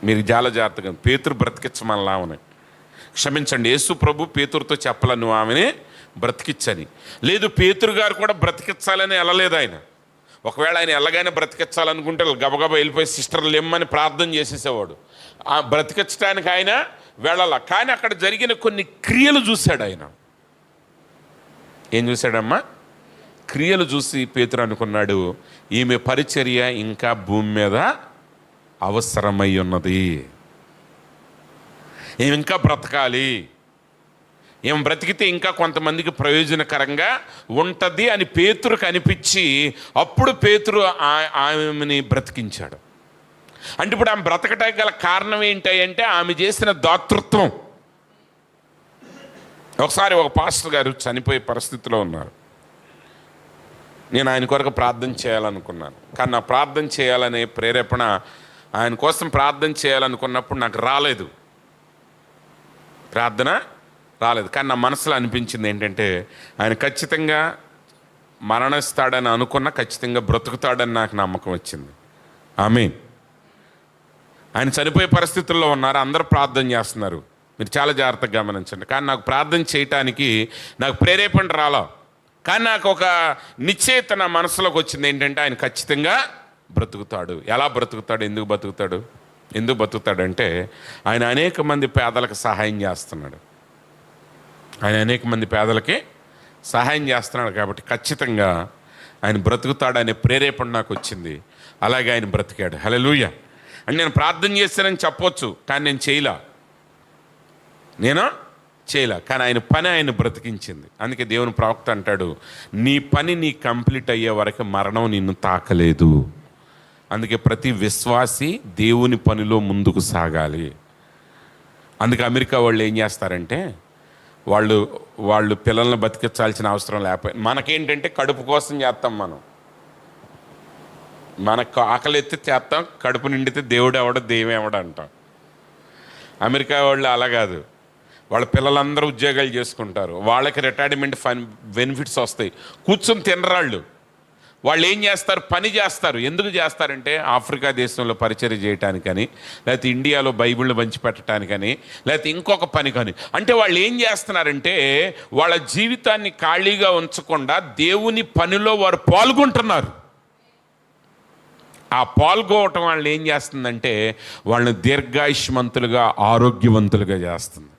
మీరు చాలా జాగ్రత్తగా, పేతురు బ్రతికించమనలా ఆమెని. క్షమించండి, యేసు ప్రభు పేతురుతో చెప్పాల నువ్వు ఆమెని బ్రతికించని. లేదు, పేతురు గారు కూడా బ్రతికించాలని వెళ్ళలేదు ఆయన. ఒకవేళ ఆయన ఎలాగైనా బ్రతికించాలనుకుంటే గబగబా వెళ్ళిపోయి సిస్టర్లు లేమ్మని ప్రార్థన చేసేసేవాడు. ఆ బ్రతికించడానికి ఆయన వెళ్ళాల. కానీ అక్కడ జరిగిన కొన్ని క్రియలు చూశాడు ఆయన. ఏం చూశాడమ్మా? క్రియలు చూసి పేతురు అనుకున్నాడు, ఈమె పరిచర్య ఇంకా భూమి మీద అవసరమై ఉన్నది, ఈమె ఇంకా బ్రతకాలి, ఈమె బ్రతికితే ఇంకా కొంతమందికి ప్రయోజనకరంగా ఉంటుంది అని పేతురుకు అనిపించి అప్పుడు పేతురు ఆమెని బ్రతికించాడు. అంటే ఇప్పుడు ఆమె బ్రతకటానికి గల కారణం ఏంటంటే ఆమె చేసిన దాతృత్వం. ఒకసారి ఒక పాస్టర్ గారు చనిపోయే పరిస్థితిలో ఉన్నారు. నేను ఆయన కొరకు ప్రార్థన చేయాలనుకున్నాను, కానీ నా ప్రార్థన చేయాలనే ప్రేరేపణ, ఆయన కోసం ప్రార్థన చేయాలనుకున్నప్పుడు నాకు రాలేదు, ప్రార్థన రాలేదు. కానీ నా మనసులో అనిపించింది ఏంటంటే ఆయన ఖచ్చితంగా మరణిస్తాడని అనుకున్నా ఖచ్చితంగా బ్రతుకుతాడని నాకు నమ్మకం వచ్చింది. ఆమేన్. ఆయన చనిపోయే పరిస్థితుల్లో ఉన్నారు, అందరూ ప్రార్థన చేస్తున్నారు, మీరు చాలా జాగ్రత్తగా గమనించండి. కానీ నాకు ప్రార్థన చేయటానికి నాకు ప్రేరేపణ రాలా. కానీ నాకు ఒక నిశ్చయిత నా మనసులోకి వచ్చింది ఏంటంటే ఆయన ఖచ్చితంగా బ్రతుకుతాడు. ఎలా బ్రతుకుతాడు, ఎందుకు బ్రతుకుతాడు? ఎందుకు బ్రతుకుతాడంటే ఆయన అనేక మంది పేదలకు సహాయం చేస్తున్నాడు. ఆయన అనేక మంది పేదలకి సహాయం చేస్తున్నాడు కాబట్టి ఖచ్చితంగా ఆయన బ్రతుకుతాడనే ప్రేరేపణ నాకు వచ్చింది. అలాగే ఆయన బ్రతికాడు. హల్లెలూయా. అని నేను ప్రార్థన చేస్తానని చెప్పొచ్చు, కానీ నేను చేయలా, కానీ ఆయన పని ఆయన బ్రతికించింది. అందుకే దేవుని ప్రవక్త అంటాడు, నీ పని నీ కంప్లీట్ అయ్యే వరకు మరణం నిన్ను తాకలేదు. అందుకే ప్రతి విశ్వాసి దేవుని పనిలో ముందుకు సాగాలి. అందుకే అమెరికా వాళ్ళు ఏం చేస్తారంటే వాళ్ళు పిల్లల్ని బతికించాల్సిన అవసరం లేకపోయింది. మనకేంటంటే కడుపు కోసం చేస్తాం, మనకు ఆకలి ఎత్తి చేస్తాం, కడుపు నిండితే దేవుడు ఎవడ దెయ్యం ఎవడ అంటాం. అమెరికా వాళ్ళు అలా కాదు, వాళ్ళ పిల్లలందరూ ఉద్యోగాలు చేసుకుంటారు, వాళ్ళకి రిటైర్మెంట్ బెనిఫిట్స్ వస్తాయి, కూర్చొని తినరాళ్ళు. వాళ్ళు ఏం చేస్తారు? పని చేస్తారు. ఎందుకు చేస్తారంటే ఆఫ్రికా దేశంలో పరిచర్య చేయటానికని, లేకపోతే ఇండియాలో బైబిళ్ళు పంచిపెట్టడానికని, లేకపోతే ఇంకొక పని కానీ. అంటే వాళ్ళు ఏం చేస్తున్నారంటే వాళ్ళ జీవితాన్ని ఖాళీగా ఉంచకుండా దేవుని పనిలో వారు పాల్గొంటున్నారు. ఆ పాల్గొనటం వాళ్ళని ఏం చేస్తుందంటే వాళ్ళని దీర్ఘాయుష్మంతులుగా, ఆరోగ్యవంతులుగా చేస్తుంది.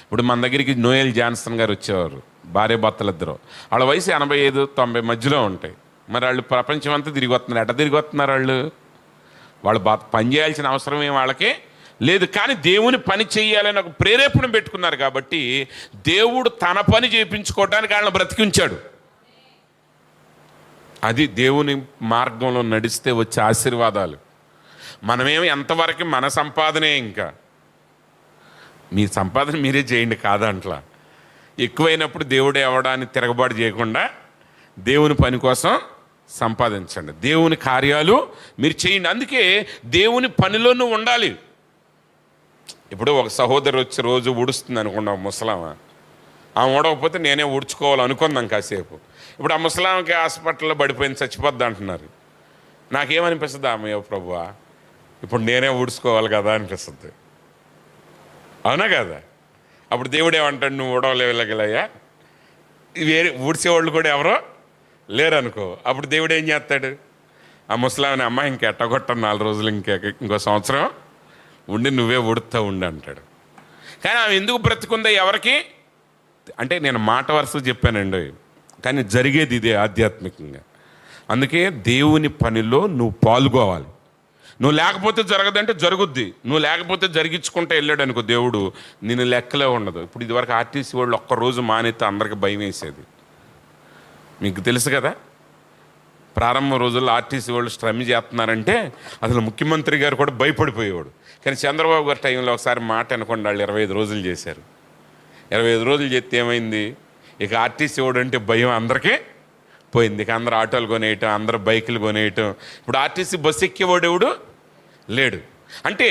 ఇప్పుడు మన దగ్గరికి నోయల్ జాన్సన్ గారు వచ్చేవారు, భార్య భర్తలు ఇద్దరు. వాళ్ళ వయసు 85-90 మధ్యలో ఉంటాయి. మరి వాళ్ళు ప్రపంచం అంతా తిరిగి వస్తున్నారు. ఎట్ట తిరిగి వస్తున్నారు? వాళ్ళు పని చేయాల్సిన అవసరం ఏం వాళ్ళకి లేదు, కానీ దేవుని పని చేయాలని ఒక ప్రేరేపణ పెట్టుకున్నారు కాబట్టి దేవుడు తన పని చేయించుకోవడానికి వాళ్ళని బ్రతికించాడు. అది దేవుని మార్గంలో నడిస్తే వచ్చే ఆశీర్వాదాలు. మనమేమి ఎంతవరకు మన సంపాదనే, ఇంకా మీ సంపాదన మీరే చేయండి కాదంట్లా. ఎక్కువైనప్పుడు దేవుడే అవడాన్ని తిరగబాటు చేయకుండా దేవుని పని కోసం సంపాదించండి, దేవుని కార్యాలు మీరు చేయండి. అందుకే దేవుని పనిలో నువ్వు ఉండాలి. ఇప్పుడు ఒక సహోదరు వచ్చి రోజు ఊడుస్తుంది అనుకున్నావు, ముసలామా, ఆమె ఊడకపోతే నేనే ఊడ్చుకోవాలనుకున్నాం కాసేపు. ఇప్పుడు ఆ ముసలాంకి హాస్పిటల్లో పడిపోయింది, చచ్చిపోద్ది అంటున్నారు. నాకేమనిపిస్తుంది? ఆమె ప్రభువా, ఇప్పుడు నేనే ఊడ్చుకోవాలి కదా అనిపిస్తుంది. అవునా కదా? అప్పుడు దేవుడు ఏమంటాడు? నువ్వు ఊడవలేగలయ్యా, వేరే ఊడ్చేవాళ్ళు కూడా ఎవరో లేరనుకో. అప్పుడు దేవుడు ఏం చేస్తాడు? ఆ ముసలామని, అమ్మ ఇంకెట్టగొట్టను 4 రోజులు, ఇంకో సంవత్సరం ఉండి నువ్వే ఊడుతూ ఉండి అంటాడు. కానీ ఆమె ఎందుకు బ్రతుకుందో ఎవరికి అంటే నేను మాట వరుస చెప్పానండి, కానీ జరిగేది ఇదే ఆధ్యాత్మికంగా. అందుకే దేవుని పనిలో నువ్వు పాల్గొవాలి. నువ్వు లేకపోతే జరగదంటే జరుగుద్ది, నువ్వు లేకపోతే జరిగించుకుంటే వెళ్ళాడు అనుకో దేవుడు, నేను లెక్కలే ఉండదు. ఇప్పుడు ఇదివరకు ఆర్టీసీ వాళ్ళు ఒక్కరోజు మానేస్తే అందరికి భయం వేసేది, మీకు తెలుసు కదా. ప్రారంభ రోజుల్లో ఆర్టీసీ వాళ్ళు శ్రమ చేస్తున్నారంటే అసలు ముఖ్యమంత్రి గారు కూడా భయపడిపోయేవాడు. కానీ చంద్రబాబు గారి టైంలో ఒకసారి మాట అనుకోండి, వాళ్ళు 25 రోజులు చేశారు. 25 రోజులు చేస్తే ఏమైంది, ఇక ఆర్టీసీ వాడు అంటే భయం అందరికీ పోయింది. ఇక అందరు ఆటోలు కొనేయటం, అందరు బైకులు కొనేయటం. ఇప్పుడు ఆర్టీసీ బస్సు ఎక్కేవాడు ఎవడు లేడు. అంటే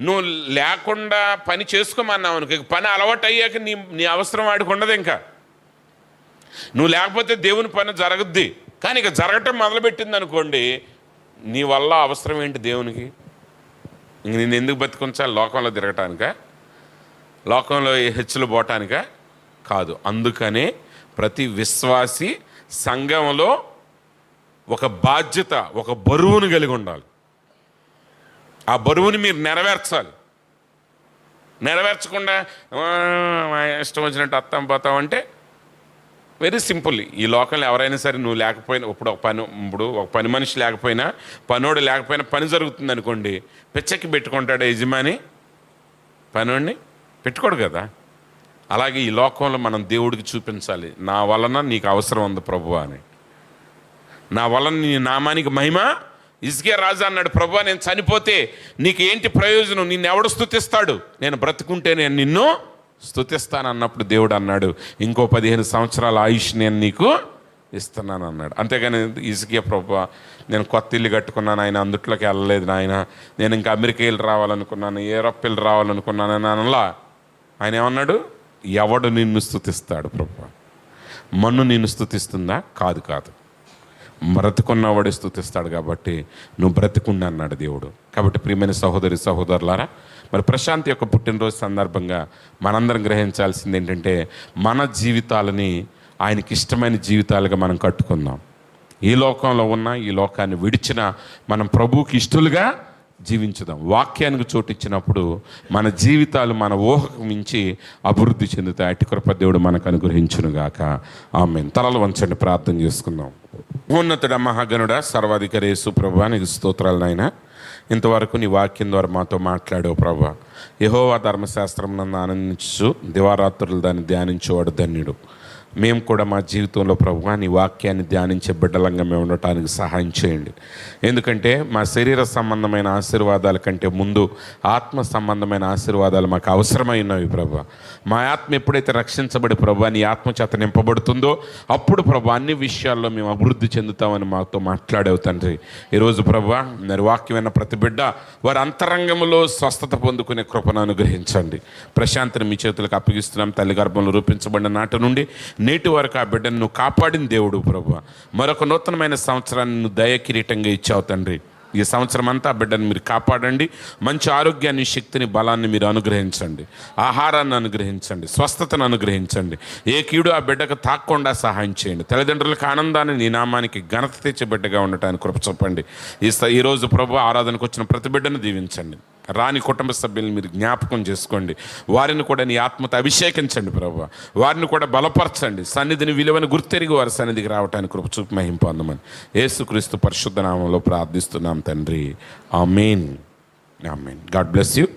నువ్వు లేకుండా పని చేసుకోమన్నావు అనుకో, పని అలవాటు అయ్యాక నీ అవసరం వాడికి ఉండదు. ఇంకా నువ్వు లేకపోతే దేవుని పని జరగద్ది. కానీ ఇక జరగటం మొదలుపెట్టింది అనుకోండి, నీ వల్ల అవసరం ఏంటి దేవునికి? ఇంక నేను ఎందుకు బతికుంచాలి? లోకంలో తిరగటానిక, లోకంలో హెచ్చులు పోవటానిక కాదు. అందుకనే ప్రతి విశ్వాసి సంఘంలో ఒక బాధ్యత, ఒక బరువును కలిగి ఉండాలి. ఆ బరువుని మీరు నెరవేర్చాలి. నెరవేర్చకుండా ఇష్టం వచ్చినట్టు అత్తం పోతాం అంటే వెరీ సింపుల్. ఈ లోకంలో ఎవరైనా సరే నువ్వు లేకపోయినా, ఇప్పుడు ఒక పని మనిషి లేకపోయినా, పనోడు లేకపోయినా పని జరుగుతుంది అనుకోండి, పిచ్చెక్కి పెట్టుకుంటాడు యజమాని పనోడిని? పెట్టుకోడు కదా. అలాగే ఈ లోకంలో మనం దేవుడికి చూపించాలి, నా వలన నీకు అవసరం ఉంది ప్రభువా అని. నా వలన నీ నామానికి మహిమ. హిజ్కియా రాజు అన్నాడు, ప్రభువా నేను చనిపోతే నీకు ఏంటి ప్రయోజనం? నిన్ను ఎవడు స్తుతిస్తాడు? నేను బ్రతుకుంటే నేను నిన్ను స్తుతిస్తాను అన్నప్పుడు దేవుడు అన్నాడు, ఇంకో 15 సంవత్సరాల ఆయుష్ నేను నీకు ఇస్తున్నాను అన్నాడు. అంతేగాని హిజ్కియా, ప్రభువా నేను కొత్త ఇల్లు కట్టుకున్నాను ఆయన, అందుట్లోకి వెళ్ళలేదు నాయన, నేను ఇంకా అమెరికా వెళ్ళి రావాలనుకున్నాను, యూరప్ వెళ్ళి రావాలనుకున్నాను అని అనలా. ఆయన ఏమన్నాడు, ఎవడు నిన్ను స్తుతిస్తాడు ప్రభువా? మన్ను నిన్ను స్తుతిస్తుందా? కాదు కాదు, బ్రతుకున్నవాడే స్తుతిస్తాడు. కాబట్టి నువ్వు బ్రతుకుండి అన్నాడు దేవుడు. కాబట్టి ప్రియమైన సహోదరి సహోదరులారా, మరి ప్రశాంత్ యొక్క పుట్టినరోజు సందర్భంగా మనందరం గ్రహించాల్సింది ఏంటంటే, మన జీవితాలని ఆయనకి ఇష్టమైన జీవితాలుగా మనం కట్టుకుందాం. ఈ లోకంలో ఉన్న, ఈ లోకాన్ని విడిచిన మనం ప్రభువుకి ఇష్టలుగా జీవించుదాం. వాక్యానికి చోటిచ్చినప్పుడు మన జీవితాలు మన ఊహకు మించి అభివృద్ధి చెందుతాయి. అట్టి కృప దేవుడు మనకు అనుగ్రహించునుగాక. ఆమేన్. తలలు వంచండి, ప్రార్థన చేసుకుందాం. మహోన్నతుడ, మహాగణుడ, సర్వాధికారి యేసు ప్రభువా నీకు స్తోత్రాలు నాయన. ఇంతవరకు నీ వాక్యం ద్వారా మాతో మాట్లాడావు ప్రభువా. యెహోవా ధర్మశాస్త్రం నన్ను ఆనందించు, దివారాత్రులు దాన్ని ధ్యానించేవాడు ధన్యుడు. మేము కూడా మా జీవితంలో ప్రభువా నీ వాక్యాన్ని ధ్యానించే బిడ్డలంగా మేము ఉండటానికి సహాయం చేయండి. ఎందుకంటే మా శరీర సంబంధమైన ఆశీర్వాదాల కంటే ముందు ఆత్మ సంబంధమైన ఆశీర్వాదాలు మాకు అవసరమైనవి ప్రభువా. మా ఆత్మ ఎప్పుడైతే రక్షించబడి ప్రభువా నీ ఆత్మ చేత నింపబడుతుందో అప్పుడు ప్రభువా అన్ని విషయాల్లో మేము అభివృద్ధి చెందుతామని మాతో మాట్లాడావు తండ్రి. ఈరోజు ప్రభువా మరి వాక్యమైన ప్రతి బిడ్డ వారి అంతరంగంలో స్వస్థత పొందుకునే కృపను అనుగ్రహించండి. ప్రశాంతిని మీ చేతులకు అప్పగిస్తున్నాం. తల్లి గర్భంలో రూపించబడిన నాటి నుండి నేటి వరకు ఆ బిడ్డను నువ్వు కాపాడిన దేవుడు ప్రభువా. మరొక నూతనమైన సంవత్సరాన్ని నువ్వు దయ కిరీటంగా ఇచ్చావు తండ్రి. ఈ సంవత్సరం అంతా ఆ బిడ్డను మీరు కాపాడండి. మంచి ఆరోగ్యాన్ని, శక్తిని, బలాన్ని మీరు అనుగ్రహించండి. ఆహారాన్ని అనుగ్రహించండి, స్వస్థతను అనుగ్రహించండి. ఏ కీడు ఆ బిడ్డకు తాక్కుండా సహాయం చేయండి. తల్లిదండ్రులకు ఆనందాన్ని, నీ నామానికి ఘనత తెచ్చే బిడ్డగా ఉండటానికి కృప చూపండి. ఈరోజు ప్రభు ఆరాధనకు వచ్చిన ప్రతి బిడ్డను దీవించండి. రాని కుటుంబ సభ్యులను మీరు జ్ఞాపకం చేసుకోండి. వారిని కూడా నీ ఆత్మతో అభిషేకించండి ప్రభువా. వారిని కూడా బలపరచండి. సన్నిధిని విలువను గుర్తెరిగి వారి సన్నిధికి రావడానికి కృప చూపి మహిమ పొందమని యేసుక్రీస్తు పరిశుద్ధ నామంలో ప్రార్థిస్తున్నాం తండ్రి. ఆమేన్. ఆమేన్. God bless you.